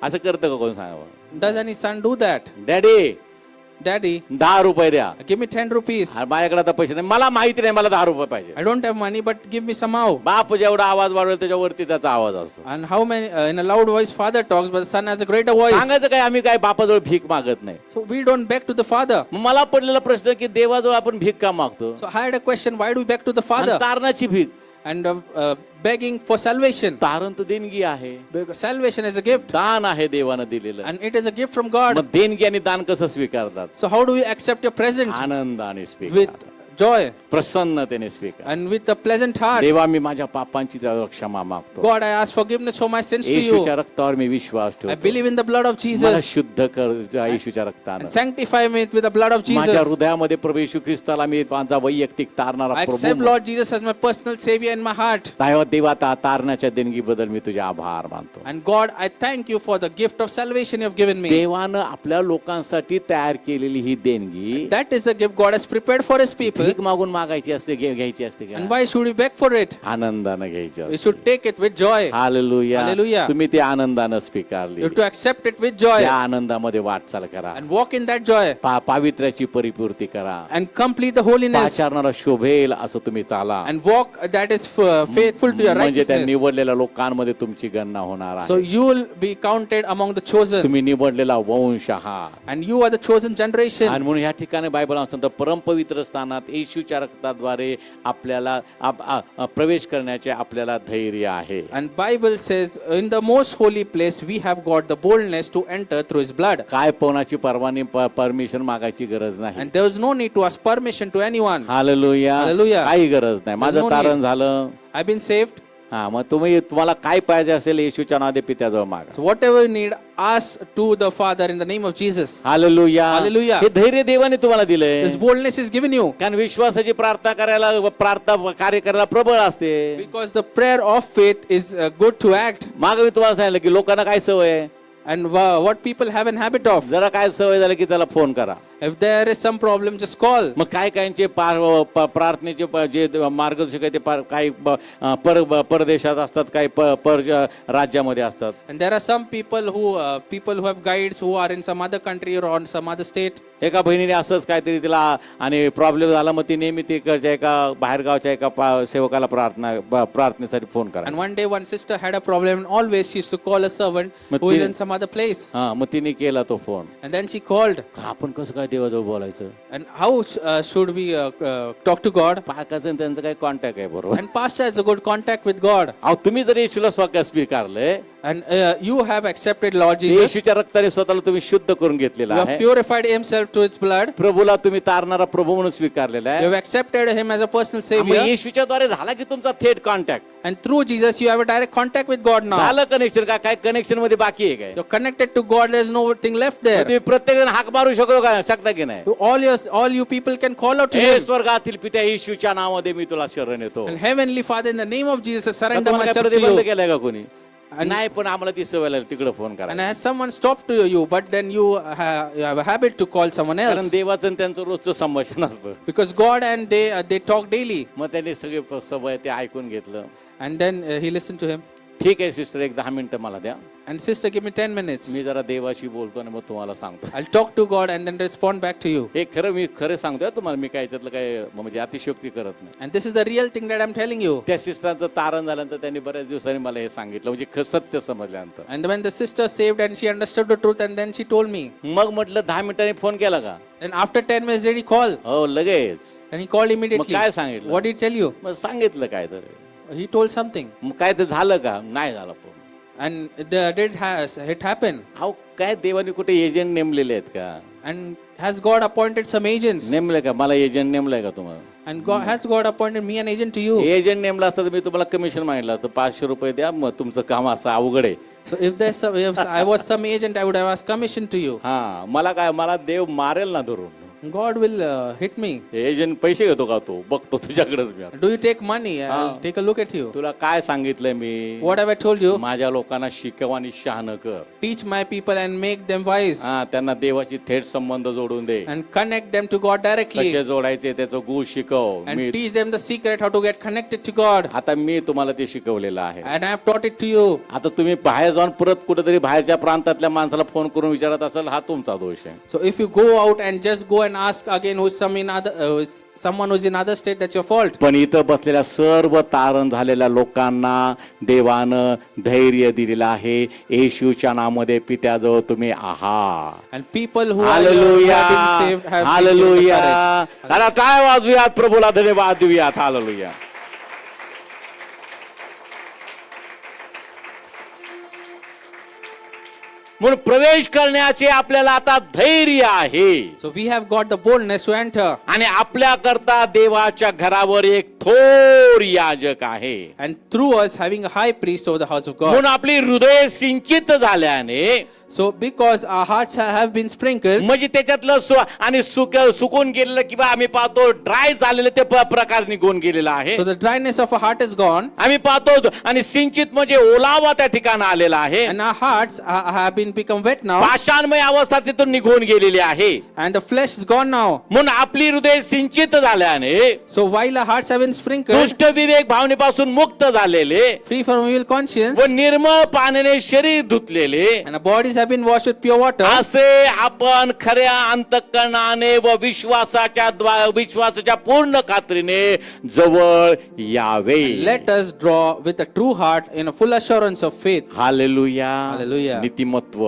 असं करतं का कोण, सांगा बरं? Does any son do that? Daddy Daddy, 10 रुपये द्या. give me 10 rupees. अरे माझ्याकडे आता पैसे नाही, मला माहिती नाही, मला 10 रुपये पाहिजे. I don't have money, but give me somehow. बाप जेवढा आवाज वाढवेल त्याच्यावरती त्याचा आवाज असतो. And how many, in a loud voice, father talks, but the son has a greater voice. सांगायचं काय, आम्ही काय बापाजवळ भीक मागत नाही. So we don't beg to the father. मग मला पडलेला प्रश्न की देवाजवळ आपण भीक का मागतो? So I had a question, why do we beg to the आणि father? तारणाची भीक, And begging for salvation. तारण तर देणगी आहे, Because salvation is a gift. दान आहे देवानं दिलेलं. And it is a gift from God. मग देणगी आणि दान कसं स्वीकारतात? So how do we accept your present? आनंदाने With स्वीकारतात, joy प्रसन्नतेने स्वीकार. and with a pleasant heart. देवा मी माझ्या पापांची तुझ्यावर क्षमा मागतो. God, I ask forgiveness for my sins to येशूच्या you. रक्तावर me Vishwas I ठेवतो. believe in the blood of मला Jesus शुद्ध कर येशूच्या रक्तानं. and sanctify me with the blood of माझ्या Jesus. हृदयामध्ये प्रभू येशू ख्रिस्ताला मी माझा वैयक्तिक तारणारा I accept Prabhu Lord Jesus as my personal Savior in my heart. देवा तारणाच्या देणगीबद्दल मी तुझे आभार मानतो. And God, I thank you for the gift of salvation you have given me. देवानं आपल्या लोकांसाठी तयार केलेली ही देणगी That is a gift God has prepared for His people. भीक मागून मागायची असते, घ्यायची असते And का? why should we beg for it? आनंदानं घ्यायची We असते. should take it with joy. Hallelujah. Hallelujah. तुम्ही ते आनंदानं You स्वीकारली, have to accept it with joy त्या आनंदामध्ये वाटचाल करा, and walk in that joy पावित्र्याची परिपूर्ती करा, and complete the holiness पाचारणारा शोभेल असं तुम्ही चाला, and walk that is faithful to your म्हणजे त्या righteousness. निवडलेल्या लोकांमध्ये तुमची गणना होणार So आहे. you will be counted among the chosen तुम्ही निवडलेला वंश आहात. and you are the chosen generation. आणि म्हणून या ठिकाणी बायबल सांगतं परमपवित्र स्थानात येशूच्या रक्ताद्वारे आपल्याला प्रवेश करण्याचे आपल्याला धैर्य आहे. And Bible says, in the most holy place, we have got the boldness to enter through His blood. काय कोणाची परवानगी परमिशन मागायची गरज नाही. And there was no need to ask permission to anyone. Hallelujah. Hallelujah. काही गरज नाही. माझं no तारण need. झालं. I've been saved. हा, मग तुम्हाला काय पाहिजे असेल येशूच्या नावाने पित्याजवळ मागा. So whatever you need, ask to the Father in the name of Jesus. Hallelujah. Hallelujah. हे धैर्य देवाने तुम्हाला दिलंय. This boldness is given you. कारण विश्वासाची प्रार्थना कार्य करायला प्रबळ असते. Because the prayer of faith is good to act. मागे मी तुम्हाला सांगितलं की लोकांना काय सवय आहे. And what people have an habit of. जरा काय सवय झाली की त्याला फोन करा. If there is some problem, just call. मग काय कायचे प्रार्थनेचे जे मार्गदर्शक आहे ते काही परदेशात असतात, काही पर राज्यामध्ये असतात. And there are some people who have guides who are in some other country or on some other state. एका बहिणीने असंच काहीतरी तिला आणि प्रॉब्लेम झाला, मग ती नेहमी तिकडच्या एका बाहेरगावच्या एका सेवकाला प्रार्थनेसाठी फोन करा. And one day one sister had a problem and always she used to call a servant who is in some other place. हा, मग तिने केला तो phone. And then she called. आपण कसं काय देवाजवळ बोलायचं. And how should we talk to God? पाकाचं त्यांचं काही कॉन्टॅक्ट आहे बरोबर. And pastor has a good contact with God. अहो तुम्ही जर येशूला स्वतः स्वीकारलंय, And you have accepted Lord Jesus. येशूच्या रक्ताने स्वतःला तुम्ही शुद्ध करून घेतलेला You have आहे. purified himself to its blood. प्रभूला तुम्ही तारणारा प्रभू म्हणून स्वीकारलेला You आहे. have accepted him as a personal मग savior. येशूच्या द्वारे झाला की तुमचा थेट contact And through Jesus you have a direct contact with God now. झालं. कनेक्शन काय कनेक्शन मध्ये बाकी आहे काय. You're connected to God. There's nothing left there. तुम्ही प्रत्येक जण हाक मारू शकता की नाही. All you people can call out to हे him. स्वर्गातील पित्या येशूच्या नावामध्ये मी तुला शरण येतो. And heavenly Father, in the name of Jesus, I का surrender तुम्हाला काय myself to प्रतिबंध you. केलाय का कोणी. And- नाही, पण आम्हाला ती सवय लागली तिकडे फोन करा. And has someone stopped to you, but then you have a habit to call someone कारण else. देवाचं आणि त्यांचं रोजचं संभाषण असतं. Because God and they talk daily. मग त्यांनी सगळे सवय ते ऐकून घेतलं. And then he listened to him. ठीक आहे सिस्टर, एक 10 मिनिटं मला द्या. And sister, give me 10 minutes. मी जरा देवाशी बोलतो आणि मग तुम्हाला सांगतो. I'll talk to God and then respond back to you. हे मी खरं सांगतोय तुम्हाला. मी काय याच्यातलं काय म्हणजे अतिशयोक्ती करत नाही. And this is the real thing that I'm telling you. त्या सिस्टरांचं तारण झाल्यानंतर त्यांनी बऱ्याच दिवसांनी मला हे सांगितलं, म्हणजे सत्य समजल्यानंतर. And when the sister saved and she understood the truth, and then she told me. मग म्हटलं 10 मिनिटांनी फोन केला का. And after 10 minutes, did he call? हो लगेच. And he called मग immediately. काय सांगितलं. What did he tell you? मग सांगितलं काय तर. He told something. मग काय ते झालं का. नाही झालं phone. And did it happen? अहो काय देवाने कुठे एजंट नेमलेले आहेत का. And has God appointed some agents? नेमलंय का. मला एजंट नेमलंय का तुम्हाला. And has God appointed me an agent to you? Agent नेमला असता तर मी तुम्हाला कमिशन मागितलं असतं. 500 रुपये द्या, मग तुमचं काम असं अवघड आहे. So if I was some agent, I would have asked commission to you. हा, मला देव मारेल ना धरून. God will hit me. Agent पैसे घेतो का तो. बघतो तुझ्याकडेच मी आता. Do you take money? I'll take a look at you. तुला काय सांगितलंय मी. What have I told you? माझ्या लोकांना शिकव आणि शहाणं कर. Teach my people and make them wise. हा, त्यांना देवाची थेट संबंध जोडून दे. And connect them to God directly. कसे जोडायचे त्याचं गुण शिकव. And me teach them the secret how to get connected to God. आता मी तुम्हाला ते शिकवलेलं आहे. And I have taught it to you. आता तुम्ही बाहेर जाऊन परत कुठेतरी बाहेरच्या प्रांतातल्या माणसाला फोन करून विचारत असाल, हा तुमचा दोष आहे. So if you go out and just go and ask again someone who's in other state, that's your fault. पण इथं बसलेल्या सर्व तारण झालेल्या लोकांना देवानं धैर्य दिलेलं आहे. येशूच्या नावामध्ये पित्याजवळ तुम्ही आहात. And people who hallelujah. have been saved have been given the hallelujah. courage. त्याला काय वाजवूयात, प्रभूला धन्यवाद देऊयात. हालेलुया. म्हणून प्रवेश करण्याचे आपल्याला आता धैर्य आहे. So we have got the boldness to enter. आणि आपल्या करता देवाच्या घरावर एक थोर याजक आहे. And through us having a high priest over the house of God. म्हणून आपली हृदय सिंचित झाल्याने, So because our hearts have been sprinkled. म्हणजे त्याच्यातलं आणि सुकून गेलेलं किंवा आम्ही पाहतो ड्राय झालेलं ते प्रकार निघून गेलेला आहे. So the dryness of our heart is gone. आम्ही पाहतो आणि सिंचित म्हणजे ओलावा त्या ठिकाणी आलेला आहे. And our hearts have become wet now. पाषाणमय अवस्था तिथून निघून गेलेली आहे. And the flesh is gone now. म्हणून आपली हृदय सिंचित झाल्याने, So while our hearts have been sprinkled, दुष्ट विवेक भावनेपासून मुक्त झालेले free from evil conscience, व निर्मळ पाण्याने शरीर धुतलेले, and our bodies have been washed with pure water, असे आपण खऱ्या अंतःकरणाने व विश्वासाच्या पूर्ण खात्रीने जवळ यावे. let us draw with a true heart in a full assurance of faith, hallelujah. Hallelujah. नीतिमत्व,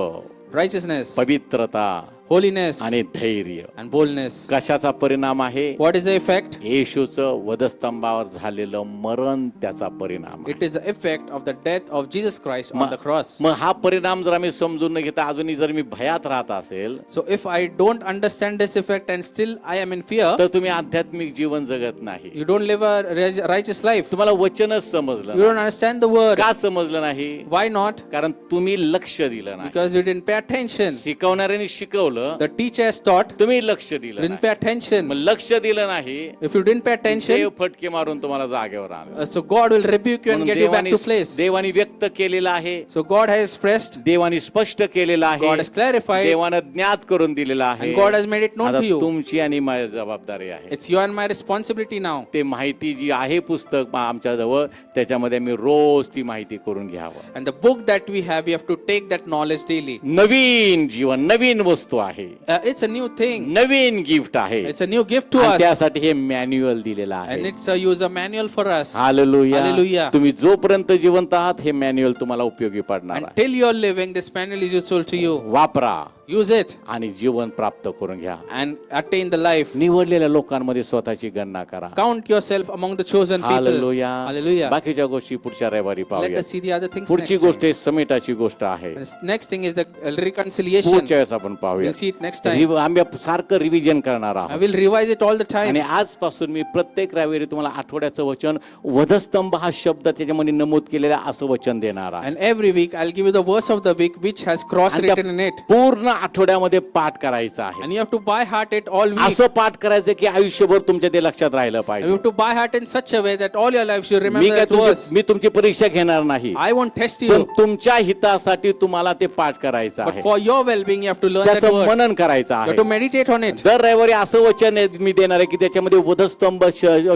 righteousness, पवित्रता, holiness, आणि धैर्य. and boldness. कशाचा परिणाम आहे? What is the effect? येशूचं वधस्तंभावर झालेलं मरण त्याचा परिणाम आहे. It is the effect of the death of Jesus Christ on the cross. मग हा परिणाम जर आम्ही समजून न घेता अजूनही जर मी भयात राहत असेल So if I don't understand this effect and still I am in fear, तर तुम्ही आध्यात्मिक जीवन जगत नाही. you don't live a righteous life. तुम्हाला वचनच समजलं You नाही. don't understand the word. का समजलं नाही? Why not? कारण तुम्ही लक्ष दिलं नाही. Because you didn't pay attention. शिकवणाऱ्याने शिकवलं, The teacher has taught, तुम्ही लक्ष दिलं didn't pay नाही. attention. मग लक्ष दिलं नाही, If you didn't pay attention, देव फटके मारून तुम्हाला जागेवर आणलं. so God will rebuke you and म्हणून get you back to place. देवाने व्यक्त केलेलं आहे, So God has expressed, देवाने स्पष्ट केलेलं आहे, God has clarified, देवानं ज्ञात करून दिलेलं आहे. and God has made it known आता to you. तुमची आणि माझी जबाबदारी आहे. It's your and my responsibility now. ते माहिती जी आहे पुस्तक आमच्या जवळ, त्याच्यामध्ये मी रोज ती माहिती करून घ्यावं. And the book that we have, we have to take that knowledge daily. नवीन जीवन, नवीन वस्तू आहे, It's a new thing. Naveen gift आहे. It's a new gift to आणि us. त्यासाठी हे मॅन्युअल दिलेलं And आहे. it's a user manual for us. Hallelujah. Hallelujah. तुम्ही जोपर्यंत जिवंत आहात हे मॅन्युअल तुम्हाला उपयोगी पडणार आहे. Until you're living, this manual is useful to you. वापरा Use it आणि जीवन प्राप्त करून घ्या. and attain the life. निवडलेल्या लोकांमध्ये स्वतःची गणना करा. Count yourself among the chosen people. Hallelujah. Hallelujah. बाकीच्या गोष्टी पुढच्या रविवारी Let पाहूया. us see the other things पुढची next गोष्ट time. आहे समेटाची गोष्ट आहे. Next thing is the reconciliation. पुढच्या वेळेस आपण पाहूया. We'll see it next time. आम्ही सारखं रिव्हिजन करणार I आहोत. will revise it all the time. आणि आजपासून मी प्रत्येक रविवारी तुम्हाला आठवड्याचं वचन, वधस्तंभ हा शब्द त्याच्यामध्ये नमूद केलेला असं वचन देणार आहे. And every week I'll give you the verse of the week which has cross आणि त्या written in it. पूर्ण आठवड्यामध्ये पाठ करायचा आहे. And you have to by heart it all week. असं पाठ करायचं की आयुष्यभर तुमच्या ते लक्षात राहिलं You पाहिजे. have to by heart in such a way that all your life you me remember काय that verse. मी तुमची परीक्षा घेणार नाही, I won't test पण you, तुमच्या हितासाठी तुम्हाला ते पाठ करायचं but आहे. for your well-being you have to learn that त्याचं word. मनन करायचं You आहे. have to meditate on it. दर रविवारी असं वचन आहे मी देणार आहे की त्याच्यामध्ये वधस्तंभ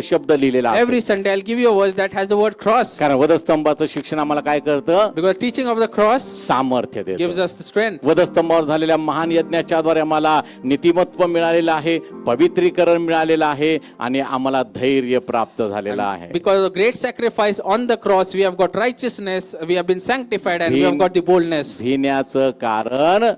शब्द लिहिलेला आहे. Every Sunday I'll give you a verse that has the word cross. कारण वधस्तंभाचं शिक्षण आम्हाला काय करतं? Because teaching of the cross सामर्थ्य gives देतं. us the strength. वधस्तंभावर झालेल्या महान यज्ञाच्या द्वारे आम्हाला नीतिमत्व मिळालेलं आहे, पवित्रीकरण मिळालेलं आहे आणि आम्हाला धैर्य प्राप्त झालेलं आहे. Because of the great sacrifice on the cross, we have got righteousness, we have been sanctified, and we have got the boldness. भिण्याचं कारण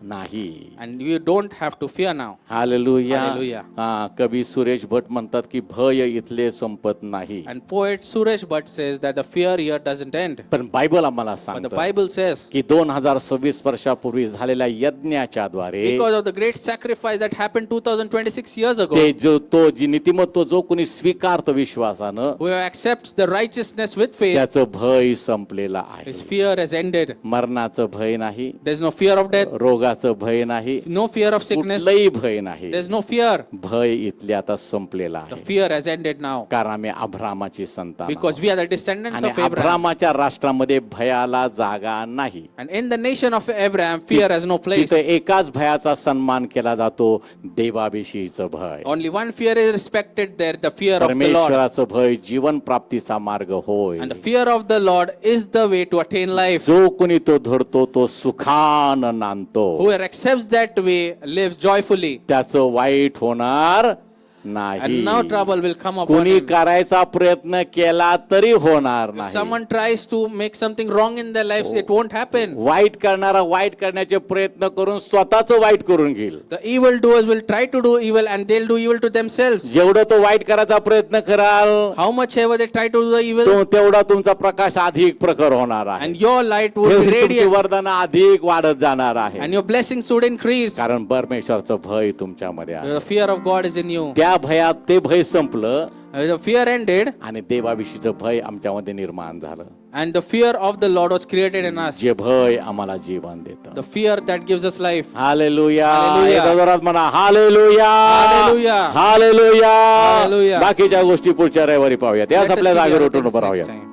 नाही. And you don't have to fear now. Hallelujah. Hallelujah. हा, कवी सुरेश भट म्हणतात की भय इथले संपत नाही. And poet Suresh Bhatt says that the fear here doesn't end. पण बायबल आम्हाला But the सांगतं Bible says, की 2026 वर्षापूर्वी झालेल्या यज्ञाच्या द्वारे because of the great sacrifice that happened 2026 years ago, ते तो जी नीतिमत्व जो कोणी स्वीकारतो विश्वासानं, who accepts the righteousness with faith, त्याचं भय संपलेलं आहे. his fear has ended. मरणाचं भय नाही, There's no fear of death, रोगाचं भय नाही, no fear of sickness, कुठलंही भय नाही. there's no fear. भय इथले आता संपलेलं The आहे. fear has ended now. कारण आम्ही अब्रामाची संतान Because आहोत. we are the descendants आणि of Abraham. अब्रामाच्या राष्ट्रामध्ये भयाला जागा नाही. And in the nation of Abraham, fear has no place. तिथे एकाच भयाचा सन्मान केला जातो, देवाविषयीचं भय. Only one fear is respected there, the fear of the Lord. परमेश्वराचं भय जीवन प्राप्तीचा मार्ग होय. And the fear of the Lord is the way to attain life. जो कोणी तो धरतो तो सुखान नांदतो. Whoever accepts that way lives joyfully. त्याचं वाईट होणार नाही. And no trouble will come upon कोणी him. करायचा प्रयत्न केला तरी होणार If नाही. someone tries to make something wrong in their lives, it won't happen. वाईट करणारा वाईट करण्याचे प्रयत्न करून स्वतःच वाईट करून घेईल. The evildoers will try to do evil and they'll do evil to themselves. जेवढं तो वाईट करायचा प्रयत्न कराल How much ever they try to do the evil, तेवढा तुमचा प्रकाश अधिक प्रखर होणार आहे. and your light will be तुमची radiant, वरदान अधिक वाढत जाणार आहे. and your blessings would increase. कारण परमेश्वराचं भय तुमच्यामध्ये आहे. The fear of God is in you. त्या भयात ते भय संपलं The fear ended, आणि देवाविषयीचं भय आमच्यामध्ये निर्माण झालं. and the fear of the Lord was created in us. जे भय आम्हाला जीवन देतं. The fear that gives us life. Hallelujah. Hallelujah. एकदा जोरात म्हणा हालेलुया. Hallelujah. हालेलुया. Hallelujah. बाकीच्या गोष्टी पुढच्या रविवारी पाहूया. त्याच Let us आपल्या see the जागेवर other उठून things उभं next राहूया. time.